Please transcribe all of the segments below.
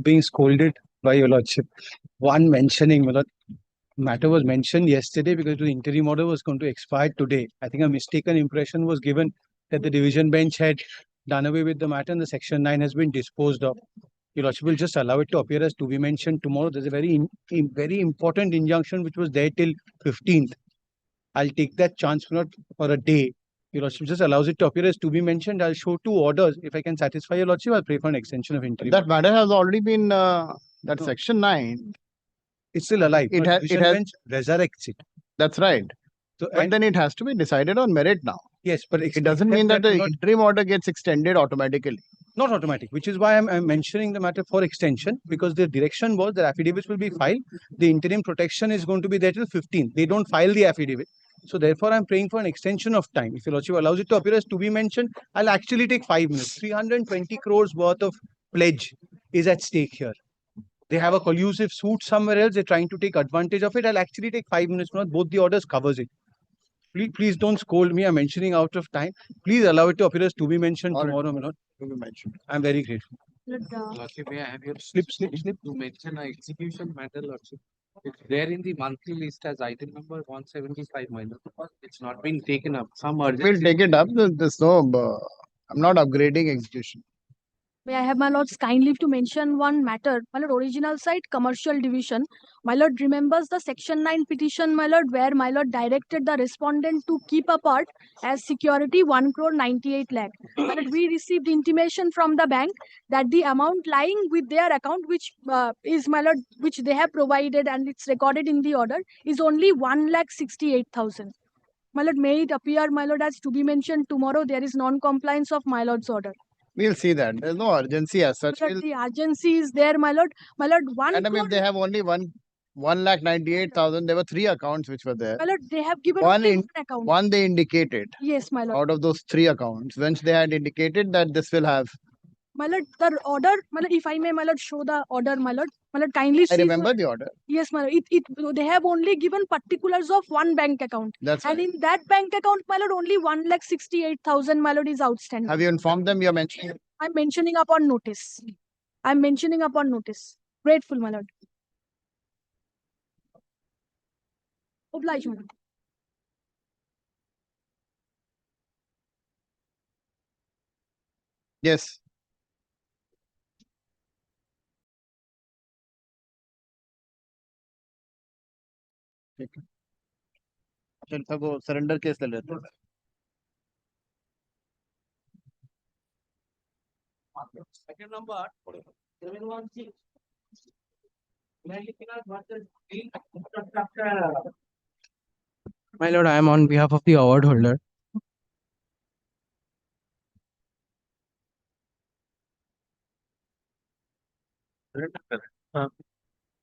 being scolded by your lordship. One mentioning, my lord, matter was mentioned yesterday because the interim order was going to expire today. I think a mistaken impression was given that the division bench had done away with the matter and the section 9 has been disposed of. Your lordship will just allow it to appear as to be mentioned tomorrow. There's a very important injunction which was there till 15th. I'll take that chance for a day. Your lordship just allows it to appear as to be mentioned. I'll show 2 orders. If I can satisfy your lordship, I'll pray for an extension of interim. That matter has already been that No. section 9. It's still alive. It has. Bench resurrects it. That's right. So, but then it has to be decided on merit now. Yes, but it doesn't mean that the interim order gets extended automatically. Not automatic, which is why I'm mentioning the matter for extension, because the direction was that affidavits will be filed. The interim protection is going to be there till 15th. They don't file the affidavit. So therefore, I'm praying for an extension of time. If your lordship allows it to appear as to be mentioned, I'll actually take 5 minutes. 320 crores worth of pledge is at stake here. They have a collusive suit somewhere else. They're trying to take advantage of it. I'll actually take 5 minutes. Both the orders covers it. Please don't scold me. I'm mentioning out of time. Please allow it to appear as to be mentioned tomorrow, my lord. To be mentioned. I'm very grateful. Lordship, may I have your Slip. to mention an execution matter, Lordship? It's there in the monthly list as item number 175, my lord. It's not been taken up. Some urgency. We'll take it up. There's no. I'm not upgrading execution. May I have my lord's kind leave to mention one matter? My lord, original site, commercial division. My lord remembers the section 9 petition, my lord, where my lord directed the respondent to keep apart as security 1 crore 98 lakh. My lord, we received intimation from the bank that the amount lying with their account, which is, my lord, which they have provided and it's recorded in the order, is only 1,68,000. My lord, may it appear, my lord, as to be mentioned tomorrow, there is non-compliance of my lord's order. We'll see that. There's no urgency as such. The urgency is there, my lord. My lord, and I mean, if they have only 1,98,000, there were 3 accounts which were there. My lord, they have given one account. One they indicated. Yes, my lord. Out of those 3 accounts, once they had indicated that this will have. My lord, the order, my lord, if I may, my lord, show the order, my lord. My lord, kindly see. I remember the order. Yes, my lord. They have only given particulars of one bank account. That's and right. In that bank account, my lord, only 1,68,000, my lord, is outstanding. Have you informed them you're mentioning? I'm mentioning upon notice. I'm mentioning upon notice. Grateful, my lord. Oblige, my lord. Yes. अच्छा वो surrender case ले लेते हैं. Second number 716. My lord, I am on behalf of the award holder.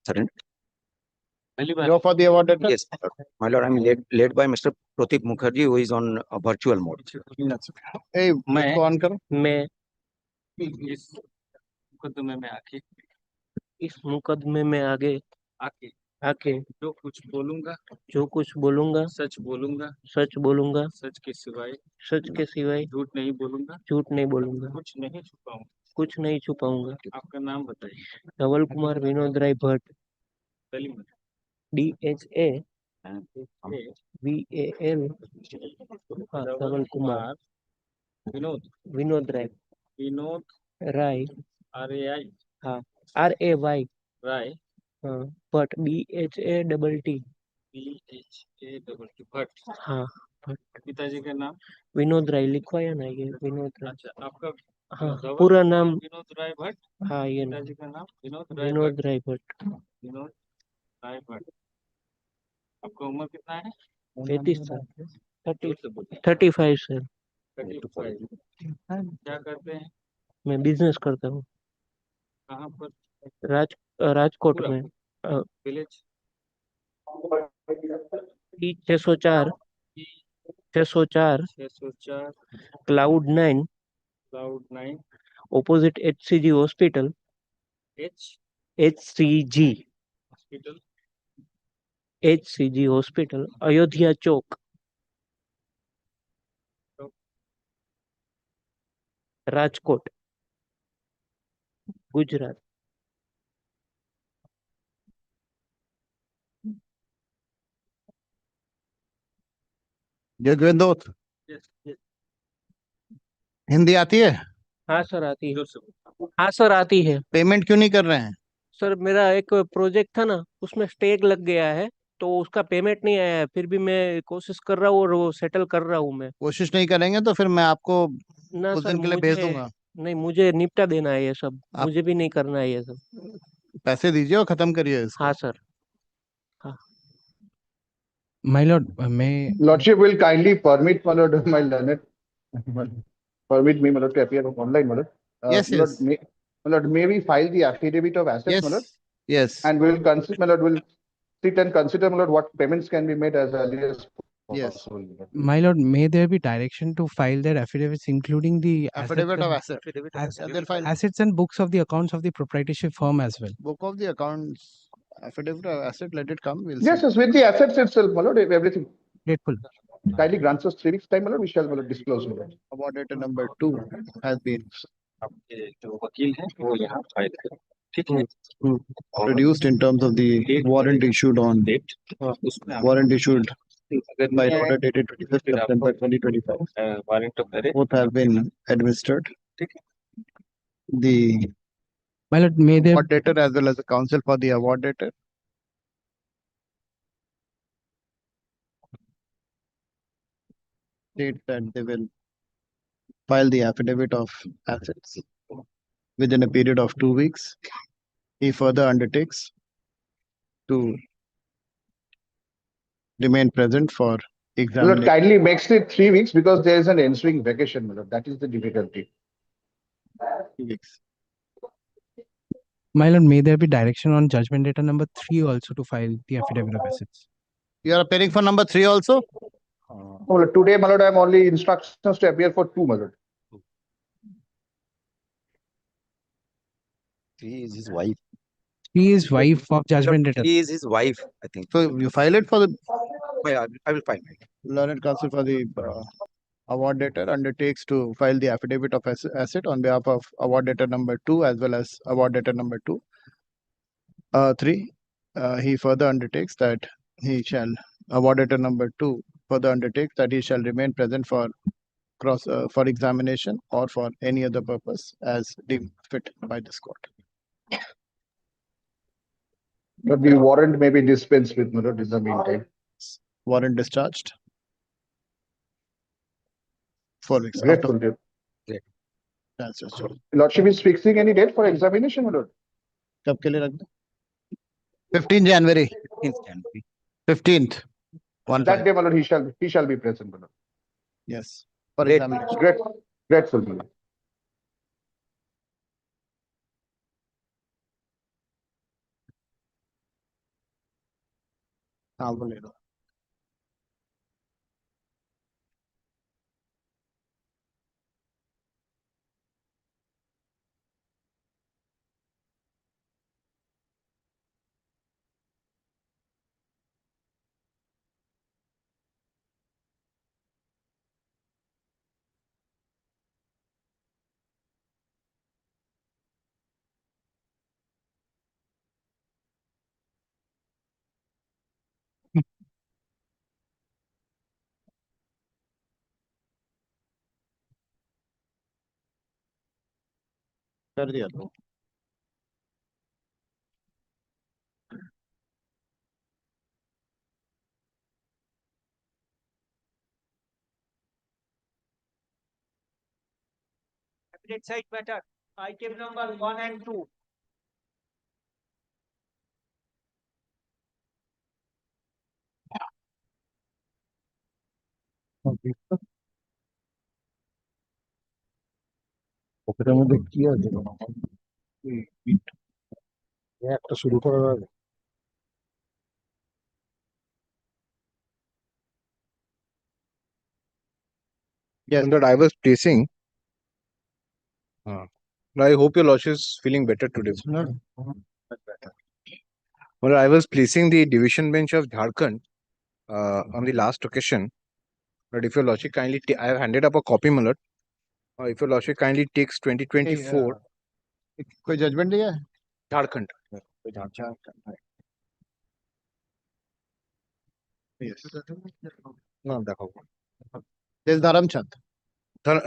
Surrender. You're for the award. Yes, my lord, I'm led by Mr. Pratik Mukherjee, who is on a virtual mode. Hey, इसको on करो. मैं इस मुकदमे में आके आके जो कुछ बोलूंगा सच बोलूंगा सच के सिवाय झूठ नहीं बोलूंगा कुछ नहीं छुपाऊंगा. आपका नाम बताइए. धवल कुमार विनोद राय भट्ट. DHA VAL. धवल कुमार विनोद राय राय RAI हाँ RAY राय भट्ट BHATT भट्ट. हाँ पिताजी का नाम विनोद राय लिखवाया ना ये विनोद राय. अच्छा, आपका हाँ पूरा नाम विनोद राय भट्ट. हाँ ये पिताजी का नाम विनोद राय भट्ट. विनोद राय भट्ट. आपका उम्र कितना है? 35 साल. 35 सर. 35. क्या करते हैं? मैं बिजनेस करता हूँ. कहाँ पर? राजकोट में. Village 604 cloud 9 opposite HCG hospital. HCG hospital Ayodhya Chowk Rajkot Gujarat. जगवेंदोत हिंदी आती है? हाँ सर आती है। हाँ सर आती है। पेमेंट क्यों नहीं कर रहे हैं? सर मेरा एक प्रोजेक्ट था ना, उसमें स्टेक लग गया है, तो उसका पेमेंट नहीं आया है। फिर भी मैं कोशिश कर रहा हूँ और वो सेटल कर रहा हूँ मैं। कोशिश नहीं करेंगे तो फिर मैं आपको ना कुछ सर, दिन के लिए भेज मुझे दूंगा। नहीं, मुझे निपटा देना है ये सब। आप मुझे भी नहीं करना है ये सब। पैसे दीजिए और खत्म करिए इसको। हाँ सर। हाँ। My lord, may Lordship will kindly permit my lord, my learned, permit me, my lord, to appear online, my lord. Yes, My lord, yes, my lord, may we file the affidavit of assets, my lord, yes, yes, and we'll consider, my lord, will sit and consider, my lord, what payments can be made as early as yes. possible. My lord. my lord, may there be direction to file their affidavits, including the Affidavit of asset. as- Yeah, they'll file assets and books of the accounts of the proprietorship firm as well. book of the accounts. Affidavit of asset. Let it come. We'll Yes, see. yes, with the assets itself, my lord, everything. Grateful. Kindly grants us 3 weeks time, my lord, we shall, my lord, disclose, my lord. Award data number 2 has been आपके जो वकील हैं वो यहाँ file करें, ठीक है। और produced in terms of the warrant issued on date उसमें आप warrant issued अगर by नहीं order dated 25th फिर September आपको 2025. वारंट तो करे, Both have been administered. ठीक है। The My lord, may there award debtor as well as the counsel for the award debtor state that they will file the affidavit of assets within a period of 2 weeks. He further undertakes to remain present for My lord, examination. kindly makes it 3 weeks because there is an ensuing vacation, my lord, that is the difficulty. 2 weeks. my lord, may there be direction on judgment data number 3 also to file the affidavit of assets. You are appearing for number 3 also? My lord, today, my lord, I am only instructions to appear for 2, my lord. She is his wife. He is wife of judgment data. She is his wife, I think. So you file it for the I will find it. learned counsel for the award debtor undertakes to file the affidavit of asset on behalf of award debtor number 2 as well as award debtor number 3. He further undertakes that he shall award debtor number 2 further undertakes that he shall remain present for for examination or for any other purpose as deemed fit by this court. But the warrant may be dispensed with, my lord, in the meantime. Warrant discharged. For after Grateful, dear. that's just Lordship is fixing any date for examination, my lord? कब के लिए रख दो? 15 January. 15th January. 15th. That day, my lord, he shall be present, my lord. Yes. For Great. examination. Grateful, my lord. हाँ बोले दो. कर दिया तो. Side matter, item number 1 and 2. ওটার মধ্যে কি আছে একটা শুরু করার আগে Yes. That I was placing. I hope your lordship is feeling better today. Well, I was placing the division bench of Jharkhand on the last occasion. But if your lordship kindly, I have handed up a copy, my lord. If your lordship kindly takes 2024 कोई judgement दिया है? Jharkhand. Yes. No, देखो. There's Dharamchand.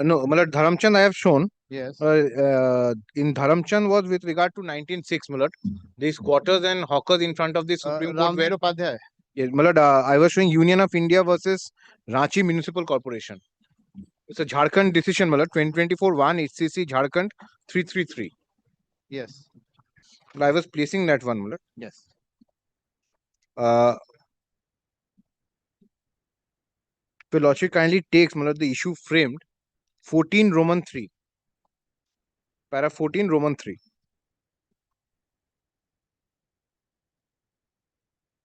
No, Malad Dharamchand I have shown. Yes. In Dharamchand was with regard to 1906, Malad. These squatters and hawkers in front of the Supreme Court were. Ramveer Upadhyay. Yes, Malad, I was showing Union of India versus Ranchi Municipal Corporation. It's a Jharkhand decision, Malad. 2024 1 HCC Jharkhand 333. Yes. I was placing that one, Malad. Yes. The Lordship kindly takes, Malad, the issue framed 14 Roman 3. Para 14 Roman 3.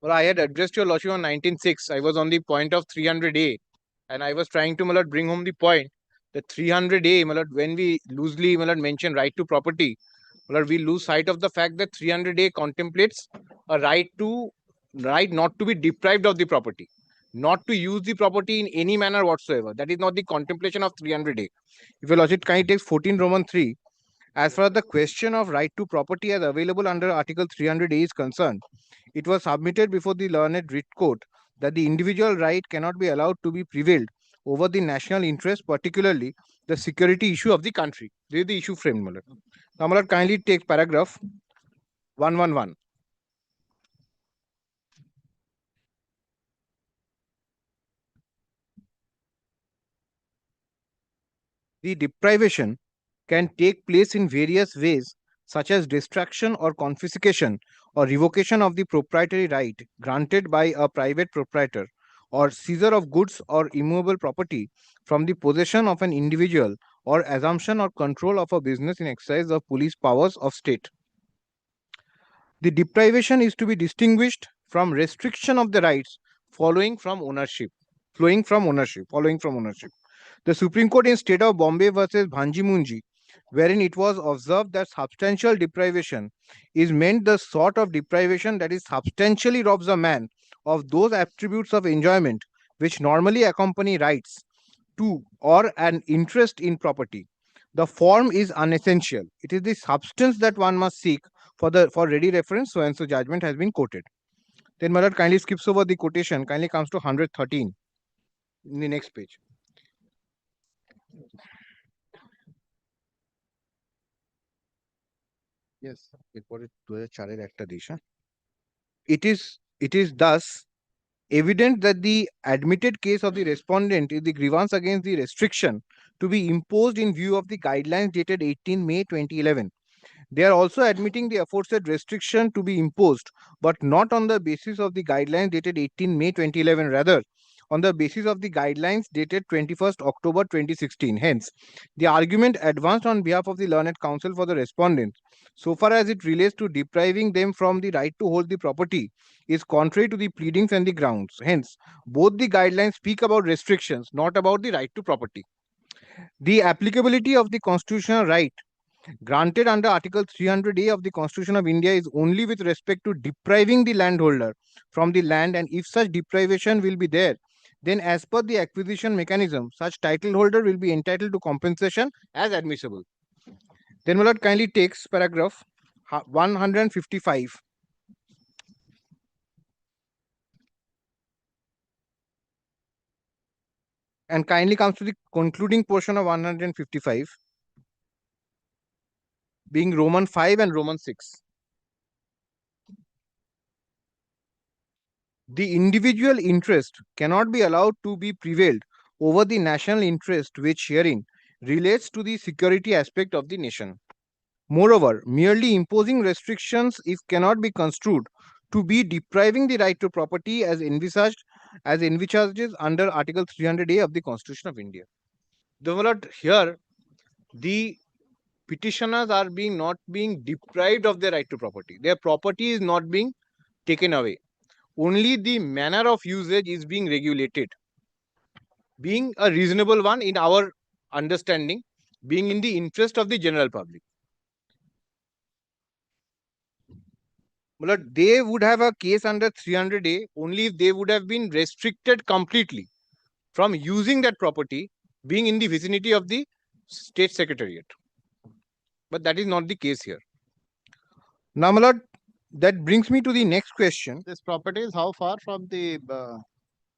Well, I had addressed your Lordship on 1906. I was on the point of 300A. And I was trying to, Malad, bring home the point that 300A, Malad, when we loosely, Malad, mention right to property, Malad, we lose sight of the fact that 300A contemplates a right not to be deprived of the property, not to use the property in any manner whatsoever. That is not the contemplation of 300A. If your Lordship kindly takes 14 Roman 3, as far as the question of right to property as available under Article 300A is concerned, it was submitted before the learned writ court that the individual right cannot be allowed to be prevailed over the national interest, particularly the security issue of the country. This is the issue framed, Malad. Now, Malad, kindly take paragraph 111. The deprivation can take place in various ways, such as destruction or confiscation or revocation of the proprietary right granted by a private proprietor, or seizure of goods or immovable property from the possession of an individual, or assumption or control of a business in exercise of police powers of state. The deprivation is to be distinguished from restriction of the rights following from ownership. The Supreme Court in State of Bombay versus Bhanji Munji, wherein it was observed that substantial deprivation is meant the sort of deprivation that is substantially robs a man of those attributes of enjoyment which normally accompany rights to or an interest in property. The form is unessential. It is the substance that one must seek for ready reference. So and so judgment has been quoted. Then Malad kindly skips over the quotation, kindly comes to 113 in the next page. Yes. It is thus evident that the admitted case of the respondent is the grievance against the restriction to be imposed in view of the guidelines dated 18 May 2011. They are also admitting the aforesaid restriction to be imposed, but not on the basis of the guidelines dated 18 May 2011, rather on the basis of the guidelines dated 21st October 2016. Hence, the argument advanced on behalf of the learned counsel for the respondents, so far as it relates to depriving them from the right to hold the property, is contrary to the pleadings and the grounds. Hence, both the guidelines speak about restrictions, not about the right to property. The applicability of the constitutional right granted under Article 300A of the Constitution of India is only with respect to depriving the landholder from the land, and if such deprivation will be there, then as per the acquisition mechanism, such title holder will be entitled to compensation as admissible. Then Malad kindly takes paragraph 155. And kindly comes to the concluding portion of 155, being Roman 5 and Roman 6. The individual interest cannot be allowed to be prevailed over the national interest, which herein relates to the security aspect of the nation. Moreover, merely imposing restrictions cannot be construed to be depriving the right to property as envisaged under Article 300A of the Constitution of India. Here, the petitioners are not being deprived of their right to property. Their property is not being taken away. Only the manner of usage is being regulated, being a reasonable one in our understanding, being in the interest of the general public. They would have a case under 300A only if they would have been restricted completely from using that property, being in the vicinity of the state secretariat. But that is not the case here. Now, Malad, that brings me to the next question. This property is how far from the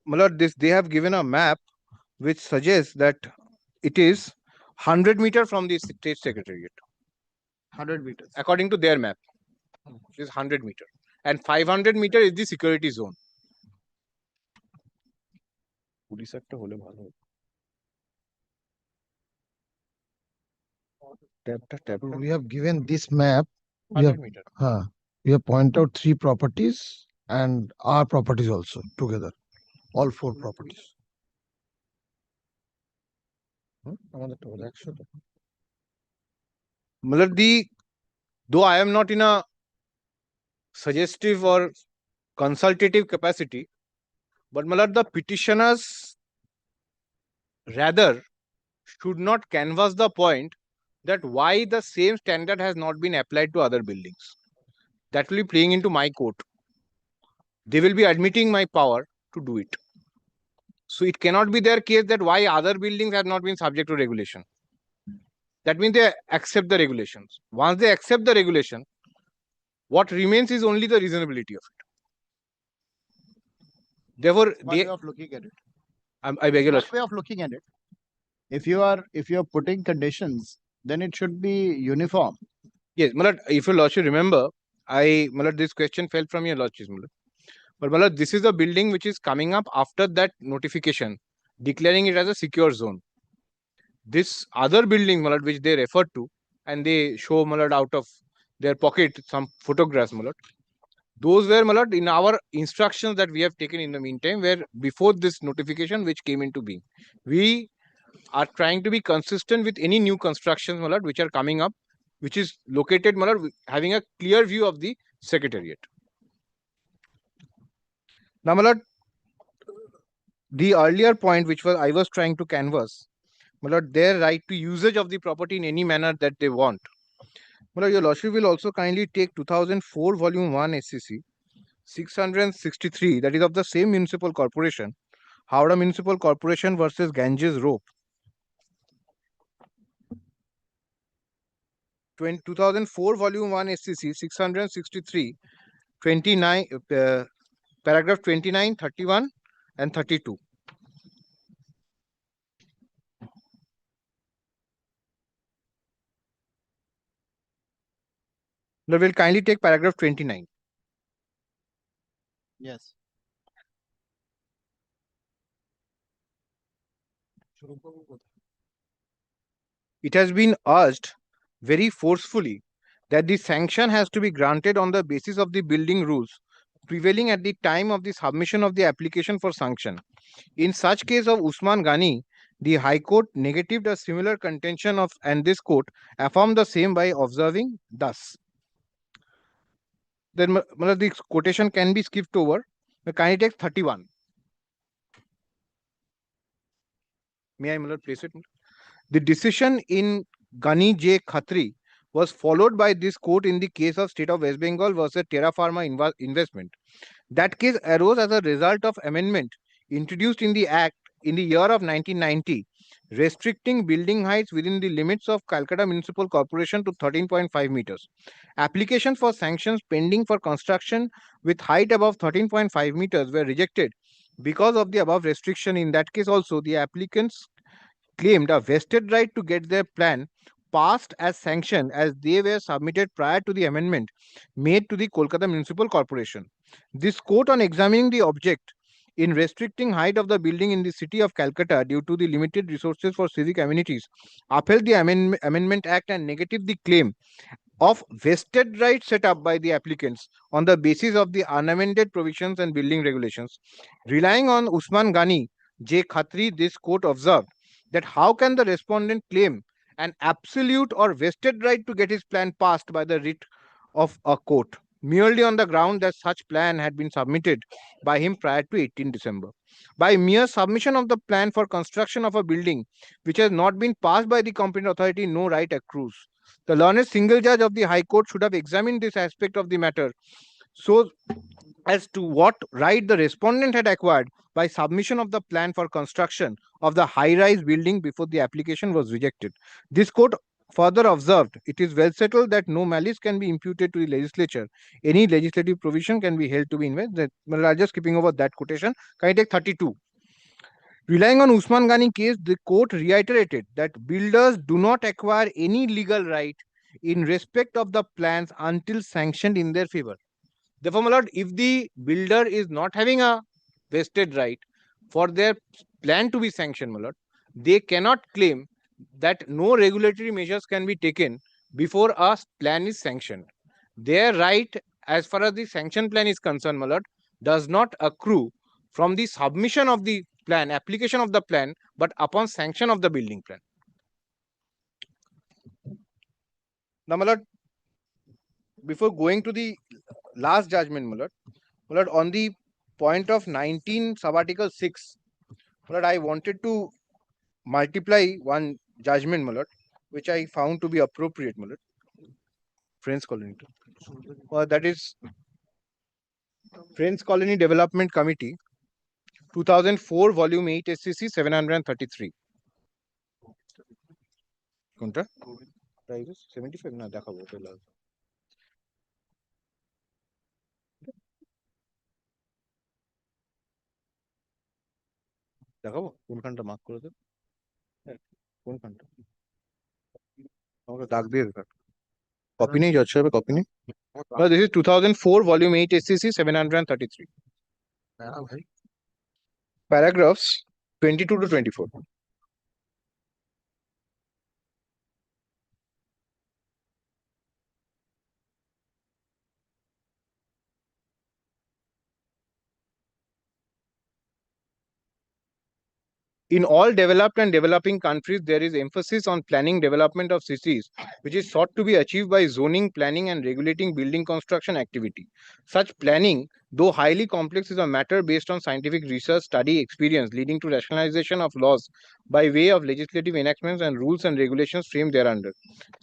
Malad, they have given a map which suggests that it is 100 meter from the state secretariat, 100 meters. according to their map. It is 100 meter, and 500 meter is the security zone. Police একটা হলে ভালো হতো। We have given this map, we 100 have, meter. we have pointed out 3 properties and our properties also together, all 4 properties. আমাদেরটা হলো 100 তো। Matlab though I am not in a suggestive or consultative capacity, but matlab the petitioners rather should not canvass the point that why the same standard has not been applied to other buildings. That will be playing into my court. They will be admitting my power to do it. So it cannot be their case that why other buildings have not been subject to regulation. That means they accept the regulations. Once they accept the regulation, what remains is only the reasonability of it. Therefore, One way of looking at it. I beg your One lordship. way of looking at it. If you are putting conditions, then it should be uniform. Yes, Malad, if your lordship remember, Malad, this question fell from your lordship, Malad. But Malad, this is a building which is coming up after that notification, declaring it as a secure zone. This other building, Malad, which they refer to, and they show Malad out of their pocket some photographs, Malad. Those were, Malad, in our instructions that we have taken in the meantime, were before this notification which came into being. We are trying to be consistent with any new constructions, Malad, which are coming up, which is located, Malad, having a clear view of the secretariat. Now, Malad, the earlier point which I was trying to canvass, Malad, their right to usage of the property in any manner that they want. Malad, your lordship will also kindly take 2004 volume 1 SCC 663, that is of the same municipal corporation, Howrah Municipal Corporation versus Ganges Rope. 2004 volume 1 SCC 663 29 paragraph 29, 31 and 32. Now we'll kindly take paragraph 29. Yes. It has been urged very forcefully that the sanction has to be granted on the basis of the building rules prevailing at the time of the submission of the application for sanction. In such case of Usman Ghani, the High Court negatived a similar contention of, and this court affirmed the same by observing thus. Then the quotation can be skipped over. The kindly take 31. May I place it? The decision in Ghani J. Khatri was followed by this court in the case of State of West Bengal versus Terra Pharma Investment. That case arose as a result of amendment introduced in the Act in the year of 1990, restricting building heights within the limits of Calcutta Municipal Corporation to 13.5 meters. Applications for sanctions pending for construction with height above 13.5 meters were rejected because of the above restriction. In that case also, the applicants claimed a vested right to get their plan passed as sanction as they were submitted prior to the amendment made to the Kolkata Municipal Corporation. This court, on examining the object in restricting height of the building in the city of Calcutta due to the limited resources for civic amenities, upheld the Amendment Act and negated the claim of vested right set up by the applicants on the basis of the unamended provisions and building regulations. Relying on Usman Ghani J. Khatri, this court observed that how can the respondent claim an absolute or vested right to get his plan passed by the writ of a court merely on the ground that such plan had been submitted by him prior to 18 December. By mere submission of the plan for construction of a building which has not been passed by the competent authority, no right accrues. The learned single judge of the High Court should have examined this aspect of the matter so as to what right the respondent had acquired by submission of the plan for construction of the high-rise building before the application was rejected. This court further observed, it is well settled that no malice can be imputed to the legislature. Any legislative provision can be held to be invalid. I'm just skipping over that quotation. Can I take 32? Relying on Usman Ghani case, the court reiterated that builders do not acquire any legal right in respect of the plans until sanctioned in their favor. Therefore, my lord, if the builder is not having a vested right for their plan to be sanctioned, my lord, they cannot claim that no regulatory measures can be taken before a plan is sanctioned. Their right, as far as the sanction plan is concerned, my lord, does not accrue from the submission of the plan, application of the plan, but upon sanction of the building plan. Now, my lord, before going to the last judgment, my lord, on the point of 19 subarticle 6, my lord, I wanted to multiply one judgment, my lord, which I found to be appropriate, my lord. Friends Colony. That is Friends Colony Development Committee, 2004, Volume 8, SCC 733. কোনটা? Prices 75 না দেখাবো তাহলে। দেখাবো কোনখানটা mark করে দে, কোনখানটা আমাকে দাগ দিয়ে দেখ, কপি নেই জজ সাহেব, কপি নেই। This is 2004, Volume 8, SCC 733. Paragraphs 22 to 24. In all developed and developing countries, there is emphasis on planning development of cities, which is sought to be achieved by zoning, planning, and regulating building construction activity. Such planning, though highly complex, is a matter based on scientific research, study, experience, leading to rationalization of laws by way of legislative enactments and rules and regulations framed thereunder.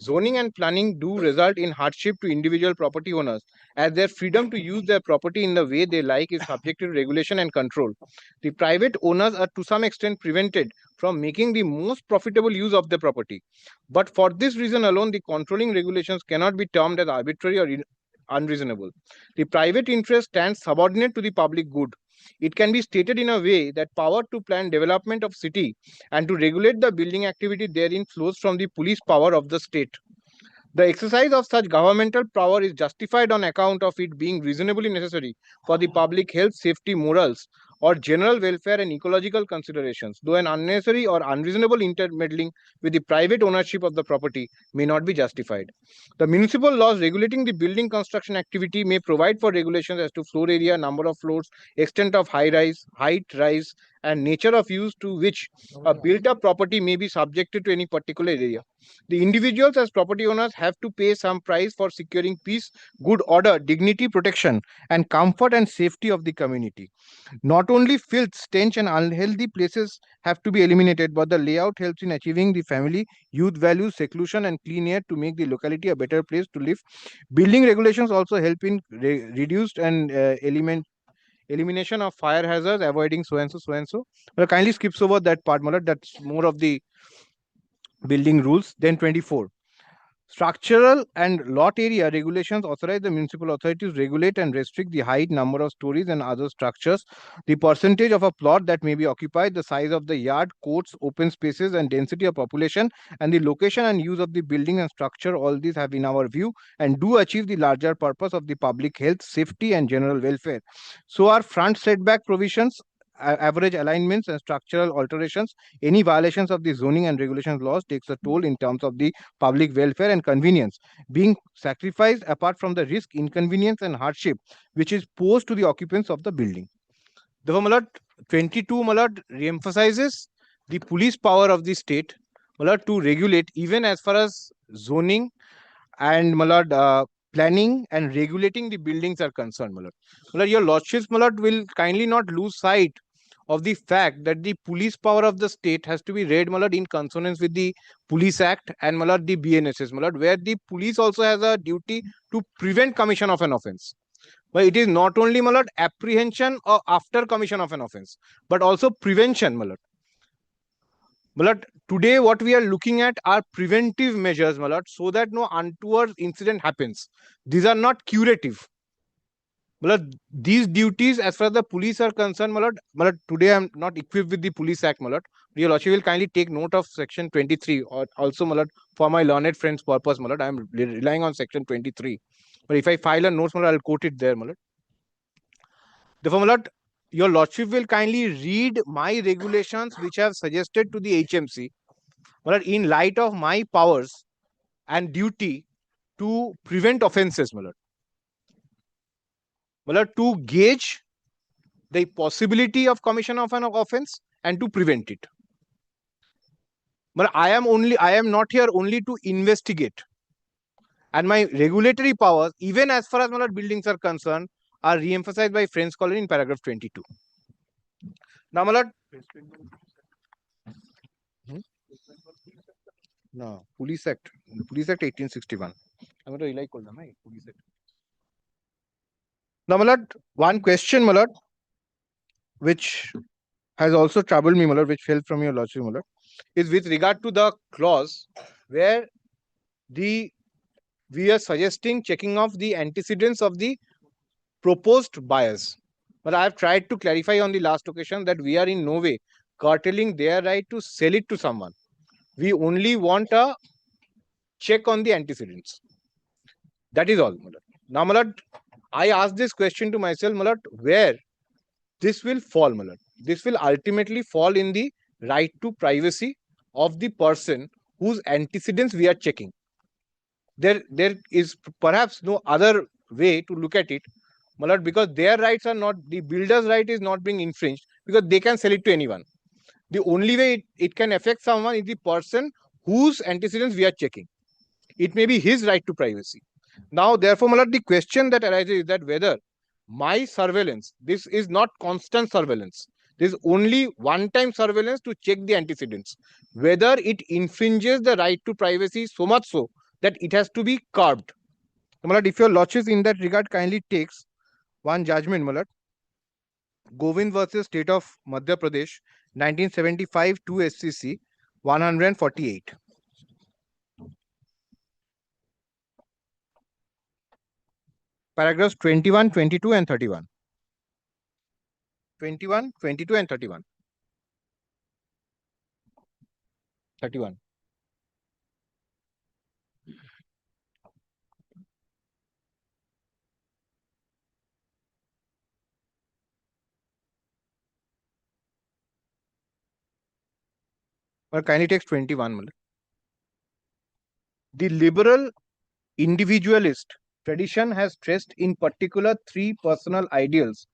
Zoning and planning do result in hardship to individual property owners, as their freedom to use their property in the way they like is subject to regulation and control. The private owners are to some extent prevented from making the most profitable use of the property. But for this reason alone, the controlling regulations cannot be termed as arbitrary or unreasonable. The private interest stands subordinate to the public good. It can be stated in a way that power to plan development of city and to regulate the building activity therein flows from the police power of the state. The exercise of such governmental power is justified on account of it being reasonably necessary for the public health, safety, morals, or general welfare and ecological considerations, though an unnecessary or unreasonable intermeddling with the private ownership of the property may not be justified. The municipal laws regulating the building construction activity may provide for regulations as to floor area, number of floors, extent of height rise, and nature of use to which a built-up property may be subjected to any particular area. The individuals as property owners have to pay some price for securing peace, good order, dignity, protection, and comfort and safety of the community. Not only filth, stench, and unhealthy places have to be eliminated, but the layout helps in achieving the family, youth values, seclusion, and clean air to make the locality a better place to live. Building regulations also help in reduced and elimination of fire hazards, avoiding so and so. Well, kindly skips over that part, Malad. That's more of the building rules. Then 24. Structural and lot area regulations authorize the municipal authorities to regulate and restrict the height, number of stories and other structures, the percentage of a plot that may be occupied, the size of the yard, courts, open spaces, and density of population, and the location and use of the building and structure. All these have in our view and do achieve the larger purpose of the public health, safety, and general welfare. So our front setback provisions, average alignments, and structural alterations, any violations of the zoning and regulations laws takes a toll in terms of the public welfare and convenience, being sacrificed apart from the risk, inconvenience, and hardship which is posed to the occupants of the building. Therefore, Malad, 22, Malad, re-emphasizes the police power of the state, Malad, to regulate even as far as zoning and Malad, planning and regulating the buildings are concerned, Malad. Malad, your lordships, Malad, will kindly not lose sight of the fact that the police power of the state has to be read, Malad, in consonance with the Police Act and Malad, the BNSS, Malad, where the police also has a duty to prevent commission of an offense. But it is not only, Malad, apprehension or after commission of an offense, but also prevention, Malad. Malad, today what we are looking at are preventive measures, Malad, so that no untoward incident happens. These are not curative. Malad, these duties, as far as the police are concerned, Malad, today I am not equipped with the Police Act, Malad. Your Lordship will kindly take note of Section 23, or also, Malad, for my learned friend's purpose, Malad, I am relying on Section 23. But if I file a note, Malad, I'll quote it there, Malad. Therefore, Malad, your Lordship will kindly read my regulations which I have suggested to the HMC, Malad, in light of my powers and duty to prevent offences, Malad. Malad, to gauge the possibility of commission of an offense and to prevent it. But I am not here only to investigate. And my regulatory powers, even as far as Malad buildings are concerned, are re-emphasized by Friends Colony in paragraph 22. Now, Malad, no, Police Act 1861. I'm going to rely on Police Act. Now, Malad, one question, Malad, which has also troubled me, Malad, which fell from your Lordship, Malad, is with regard to the clause where we are suggesting checking off the antecedents of the proposed buyers. But I have tried to clarify on the last occasion that we are in no way curtailing their right to sell it to someone. We only want a check on the antecedents. That is all, Malad. Now, Malad, I asked this question to myself, Malad, where this will fall, Malad. This will ultimately fall in the right to privacy of the person whose antecedents we are checking. There is perhaps no other way to look at it, Malad, because their rights are not, the builder's right is not being infringed because they can sell it to anyone. The only way it can affect someone is the person whose antecedents we are checking. It may be his right to privacy. Now, therefore, Malad, the question that arises is that whether my surveillance, this is not constant surveillance. This is only one-time surveillance to check the antecedents. Whether it infringes the right to privacy so much so that it has to be curbed. Malad, if your Lordship in that regard kindly takes one judgment, Malad, Govind versus State of Madhya Pradesh, 1975 2 SCC 148. Paragraphs 21, 22 and 31. 21, 22 and 31. 31. Or kindly takes 21. Malad. The liberal individualist tradition has stressed in particular three personal ideals,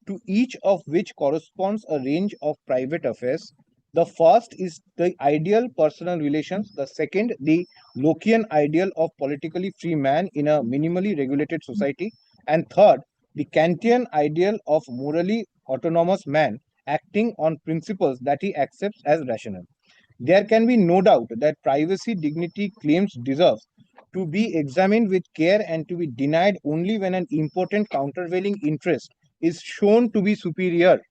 to each of which corresponds a range of private affairs. The first is the ideal personal relations, the second, the Lockean ideal of politically free man in a minimally regulated society, and third, the Kantian ideal of morally autonomous man acting on principles that he accepts as rational. There can be no doubt that privacy dignity claims deserves to be examined with care and to be denied only when an important countervailing interest is shown to be superior.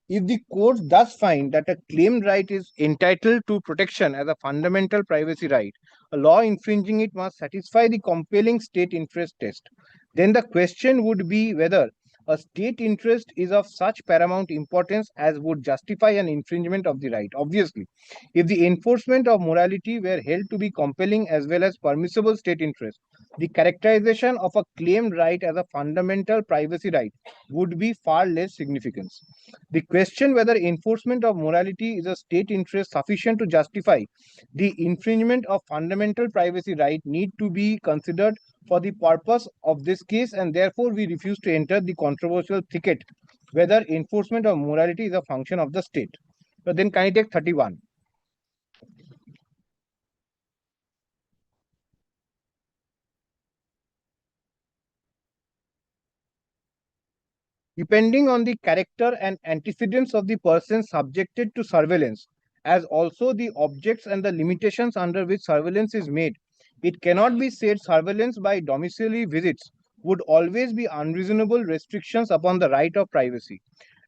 If the court thus find that a claimed right is entitled to protection as a fundamental privacy right, a law infringing it must satisfy the compelling state interest test. Then the question would be whether a state interest is of such paramount importance as would justify an infringement of the right. Obviously, if the enforcement of morality were held to be compelling as well as permissible state interest, the characterization of a claimed right as a fundamental privacy right would be far less significant. The question whether enforcement of morality is a state interest sufficient to justify the infringement of fundamental privacy right need to be considered for the purpose of this case, and therefore we refuse to enter the controversial thicket whether enforcement of morality is a function of the state. But then can I take 31? Depending on the character and antecedents of the person subjected to surveillance, as also the objects and the limitations under which surveillance is made, it cannot be said surveillance by domiciliary visits would always be unreasonable restrictions upon the right of privacy.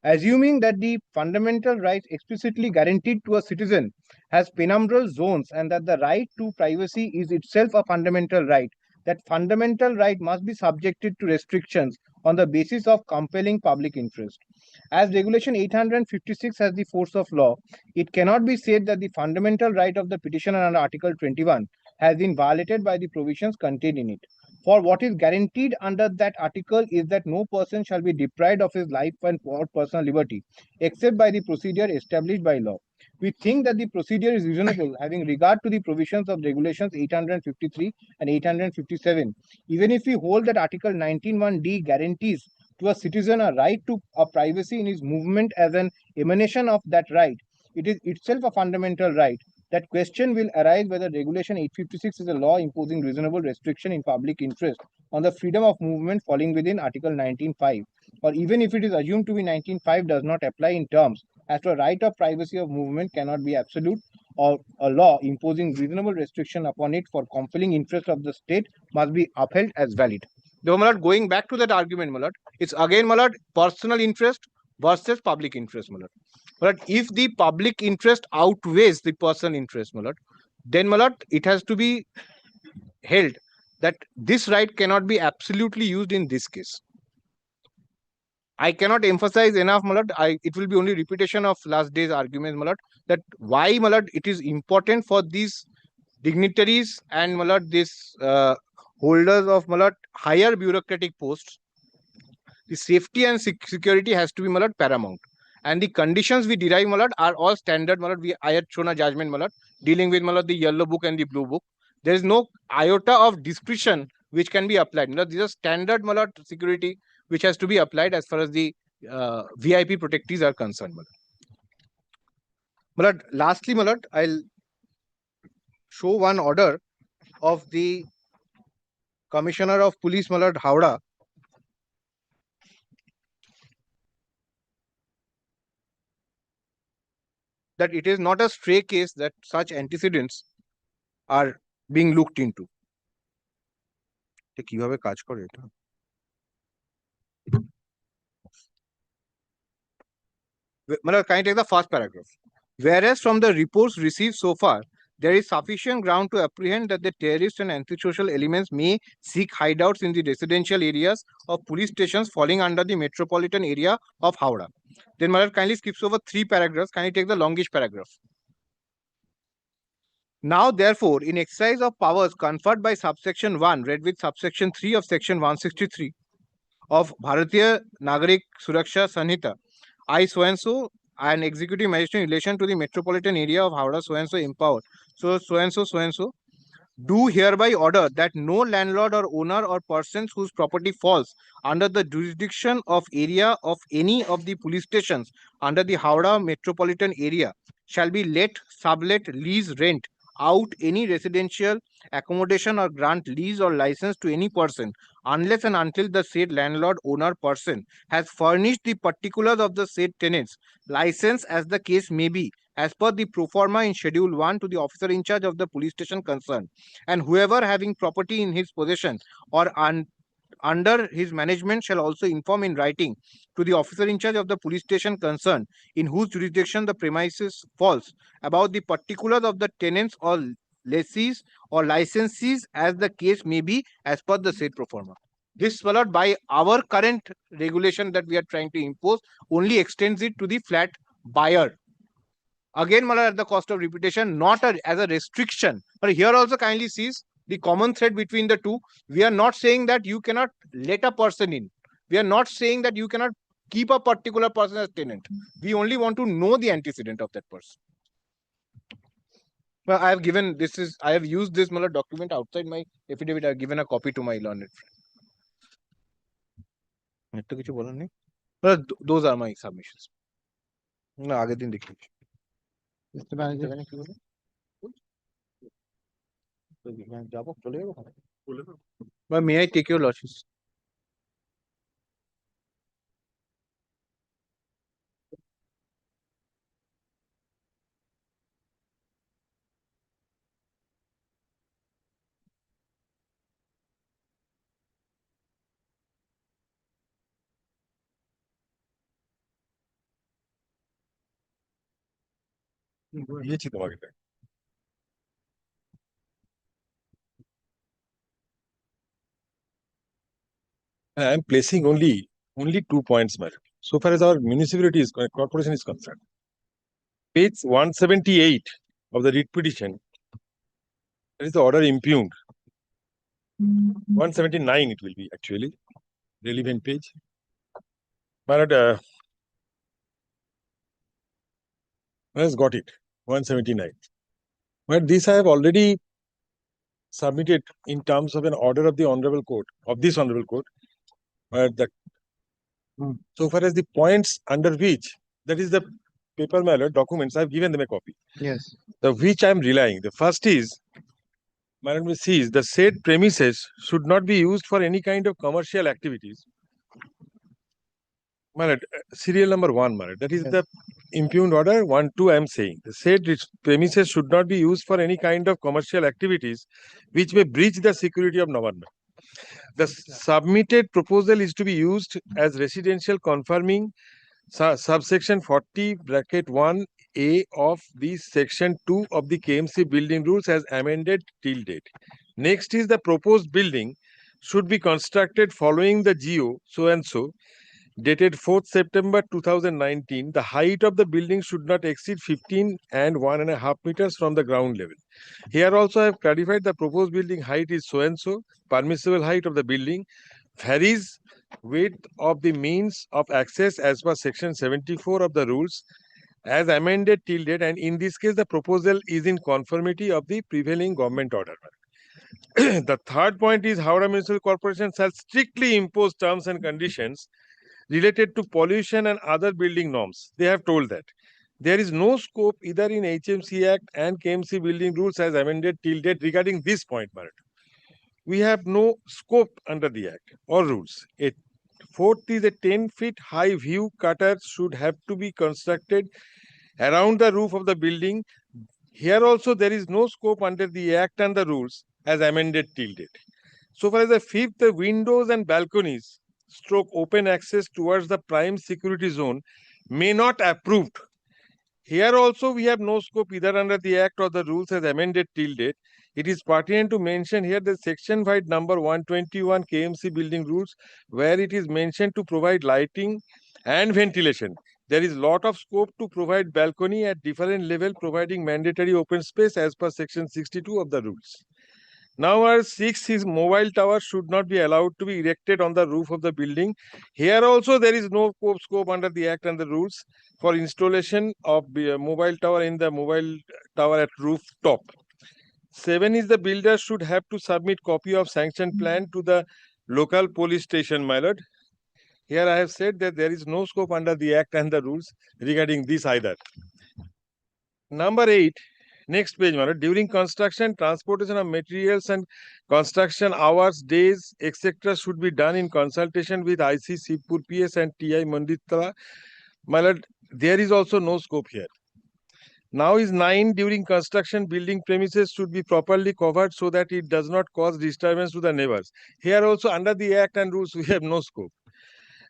Assuming that the fundamental rights explicitly guaranteed to a citizen has penumbral zones and that the right to privacy is itself a fundamental right, that fundamental right must be subjected to restrictions on the basis of compelling public interest. As Regulation 856 has the force of law, it cannot be said that the fundamental right of the petitioner under Article 21 has been violated by the provisions contained in it. For what is guaranteed under that article is that no person shall be deprived of his life and or personal liberty, except by the procedure established by law. We think that the procedure is reasonable having regard to the provisions of Regulations 853 and 857. Even if we hold that Article 19(1)(d) guarantees to a citizen a right to a privacy in his movement as an emanation of that right, it is itself a fundamental right. That question will arise whether Regulation 856 is a law imposing reasonable restriction in public interest on the freedom of movement falling within Article 19(5), or even if it is assumed to be 19(5) does not apply in terms as to a right of privacy of movement cannot be absolute, or a law imposing reasonable restriction upon it for compelling interest of the state must be upheld as valid. Though, my lord, going back to that argument, my lord, it's again, my lord, personal interest versus public interest, my lord. But if the public interest outweighs the personal interest, my lord, then, my lord, it has to be held that this right cannot be absolutely used in this case. I cannot emphasize enough, my lord. It will be only repetition of last day's arguments, my lord, that why, my lord, it is important for these dignitaries and, my lord, these holders of, my lord, higher bureaucratic posts. The safety and security has to be, my lord, paramount. And the conditions we derive, my lord, are all standard, my lord. I had shown a judgment, my lord, dealing with, my lord, the yellow book and the blue book. There is no iota of discretion which can be applied. My lord, these are standard, my lord, security which has to be applied as far as the VIP protectees are concerned, my lord. My lord, lastly, my lord, I'll show one order of the Commissioner of Police, my lord, Howrah, that it is not a stray case that such antecedents are being looked into. কিভাবে কাজ করে এটা? Can I take the first paragraph? Whereas from the reports received so far, there is sufficient ground to apprehend that the terrorist and antisocial elements may seek hideouts in the residential areas of police stations falling under the metropolitan area of Howrah. Then, Malad kindly skips over 3 paragraphs. Can you take the longish paragraph? Now, therefore, in exercise of powers conferred by subsection 1, read with subsection 3 of section 163 of Bharatiya Nagarik Suraksha Sanhita, I so and so, an executive magistrate in relation to the metropolitan area of Howrah so and so empowered. So and so, do hereby order that no landlord or owner or persons whose property falls under the jurisdiction of area of any of the police stations under the Howrah metropolitan area shall be let, sublet, lease, rent out any residential accommodation or grant lease or license to any person unless and until the said landlord owner person has furnished the particulars of the said tenants license as the case may be as per the pro forma in Schedule 1 to the officer in charge of the police station concerned, and whoever having property in his possession or under his management shall also inform in writing to the officer in charge of the police station concerned in whose jurisdiction the premises falls about the particulars of the tenants or lessees or licensees as the case may be as per the said pro forma. This, followed by our current regulation that we are trying to impose, only extends it to the flat buyer. Again, Malad, at the cost of repetition, not as a restriction. But here also kindly sees the common thread between the two. We are not saying that you cannot let a person in. We are not saying that you cannot keep a particular person as tenant. We only want to know the antecedent of that person. Well, I have used this Malad document outside my affidavit. I have given a copy to my learned friend. Those are my submissions. Mr. Manager, But may I take your lordship's? দিয়েছি তোমাকে I am placing only 2 points, madam. So far as our municipality is corporation is concerned. Page 178 of the writ petition, that is the order impugned. 179 it will be actually relevant page. But has got it 179. But this I have already submitted in terms of an order of the honorable court of this honorable court. That so far as the points under which, that is the paper mail documents, I have given them a copy. Yes. The which I am relying. The first is, Madam sees the said premises should not be used for any kind of commercial activities. Serial number 1, that is the impugned order 1-2. I am saying the said premises should not be used for any kind of commercial activities which may breach the security of Navarna. The submitted proposal is to be used as residential confirming subsection 40(1)(a) of the section 2 of the KMC building rules as amended till date. Next is the proposed building should be constructed following the GO so and so dated 4th September 2019. The height of the building should not exceed 15 and 1.5 meters from the ground level. Here also I have clarified the proposed building height is so and so. Permissible height of the building varies with of the means of access as per section 74 of the rules as amended till date, and in this case the proposal is in conformity of the prevailing government order. The third point is Howrah Municipal Corporation shall strictly impose terms and conditions related to pollution and other building norms. They have told that. There is no scope either in HMC Act and KMC building rules as amended till date regarding this point, Marat. We have no scope under the Act or rules. Fourth is a 10-feet high view cutter should have to be constructed around the roof of the building. Here also there is no scope under the Act and the rules as amended till date. So far as the fifth, the windows and balconies stroke open access towards the prime security zone may not approved. Here also we have no scope either under the Act or the rules as amended till date. It is pertinent to mention here the section wide number 121 KMC building rules where it is mentioned to provide lighting and ventilation. There is lot of scope to provide balcony at different level providing mandatory open space as per section 62 of the rules. Now our 6th is mobile tower should not be allowed to be erected on the roof of the building. Here also there is no scope under the Act and the rules for installation of mobile tower in the mobile tower at rooftop. 7 is the builder should have to submit copy of sanction plan to the local police station, my lord. Here I have said that there is no scope under the Act and the rules regarding this either. Number 8. Next page, Mara. During construction, transportation of materials and construction hours, days, etc. should be done in consultation with IC Sipur PS and TI Manditala. My lord, there is also no scope here. Now is 9. During construction, building premises should be properly covered so that it does not cause disturbance to the neighbors. Here also under the Act and rules, we have no scope.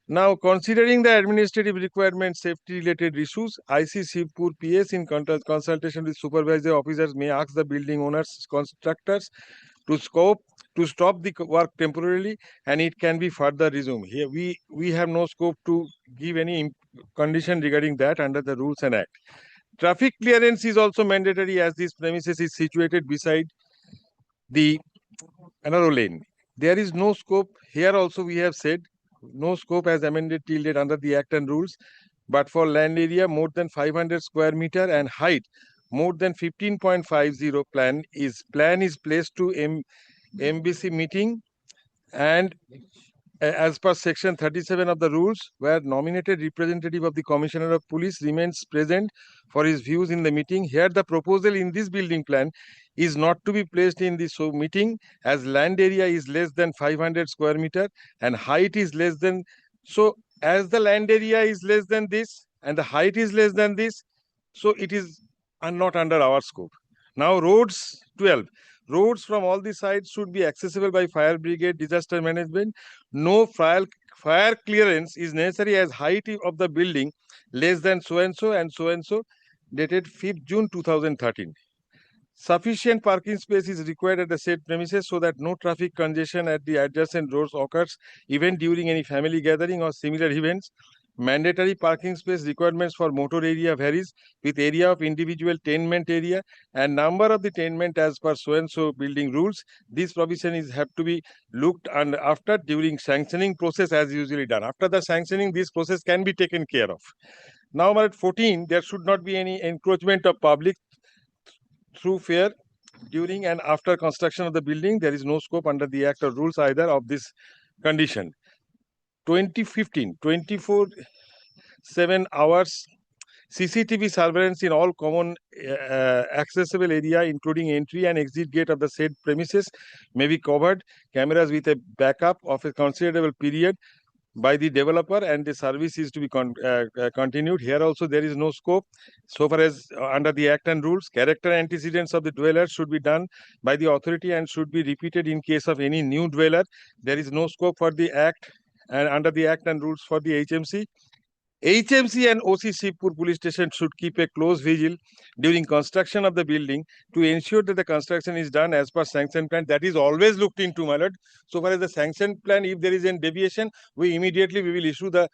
Now, considering the administrative requirements, safety-related issues, IC Sipur PS in consultation with supervisory officers may ask the building owners, constructors to stop the work temporarily, and it can be further resumed. Here, we have no scope to give any condition regarding that under the rules and Act. Traffic clearance is also mandatory as this premises is situated beside the narrow lane. There is no scope. Here also we have said no scope as amended till date under the Act and rules, but for land area more than 500 square meter and height more than 15.50 plan is placed to MBC meeting, and as per section 37 of the rules, where nominated representative of the Commissioner of Police remains present for his views in the meeting. Here the proposal in this building plan is not to be placed in this meeting as land area is less than 500 square meter and height is less than. So as the land area is less than this and the height is less than this, so it is not under our scope. Now roads 12. Roads from all the sides should be accessible by fire brigade, disaster management. No fire clearance is necessary as height of the building less than so and so, dated 5th June 2013. Sufficient parking space is required at the said premises so that no traffic congestion at the adjacent roads occurs even during any family gathering or similar events. Mandatory parking space requirements for motor area varies with area of individual tenement area and number of the tenement as per so and so building rules. This provision is have to be looked and after during sanctioning process as usually done. After the sanctioning, this process can be taken care of. Now, at 14, there should not be any encroachment of public through fair during and after construction of the building. There is no scope under the act or rules either of this condition. 2015, 24/7 hours CCTV surveillance in all common accessible area, including entry and exit gate of the said premises, may be covered. Cameras with a backup of a considerable period by the developer, and the service is to be continued. Here also there is no scope. So far as under the act and rules, character antecedents of the dweller should be done by the authority and should be repeated in case of any new dweller. There is no scope for the act and under the act and rules for the HMC. HMC and OC Shivpur police station should keep a close vigil during construction of the building to ensure that the construction is done as per sanction plan. That is always looked into, my lord. So far as the sanction plan, if there is a deviation, we will issue the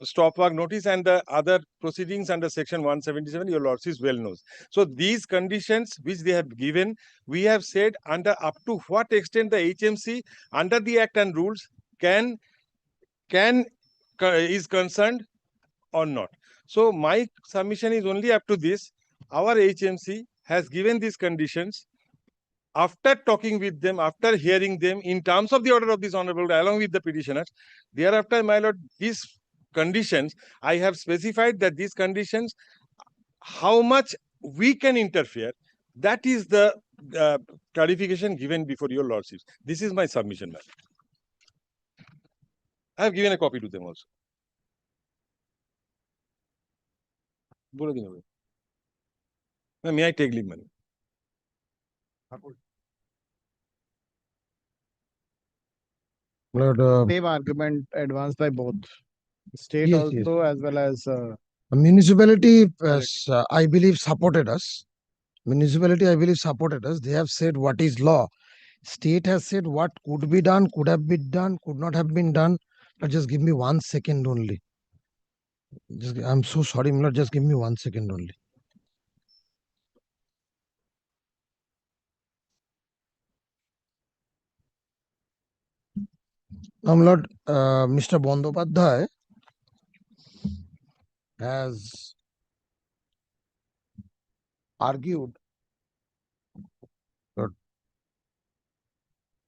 stop work notice and the other proceedings under section 177, your lordship well knows. So these conditions which they have given, we have said under up to what extent the HMC under the act and rules is concerned or not. So my submission is only up to this. Our HMC has given these conditions after talking with them, after hearing them in terms of the order of this honorable along with the petitioners. Thereafter, my lord, these conditions, I have specified that these conditions, how much we can interfere, that is the clarification given before your lordships. This is my submission, ma'am. I have given a copy to them also. May I take leave, madam? Same argument advanced by both state Yes, also as well as Municipality, I believe, supported us. Municipality, I believe, supported us. They have said what is law. State has said what could be done, could have been done, could not have been done. But just give me 1 second only. I'm so sorry, Milord. Just give me 1 second only. Now, Milord, Mr. Bandopadhyay has argued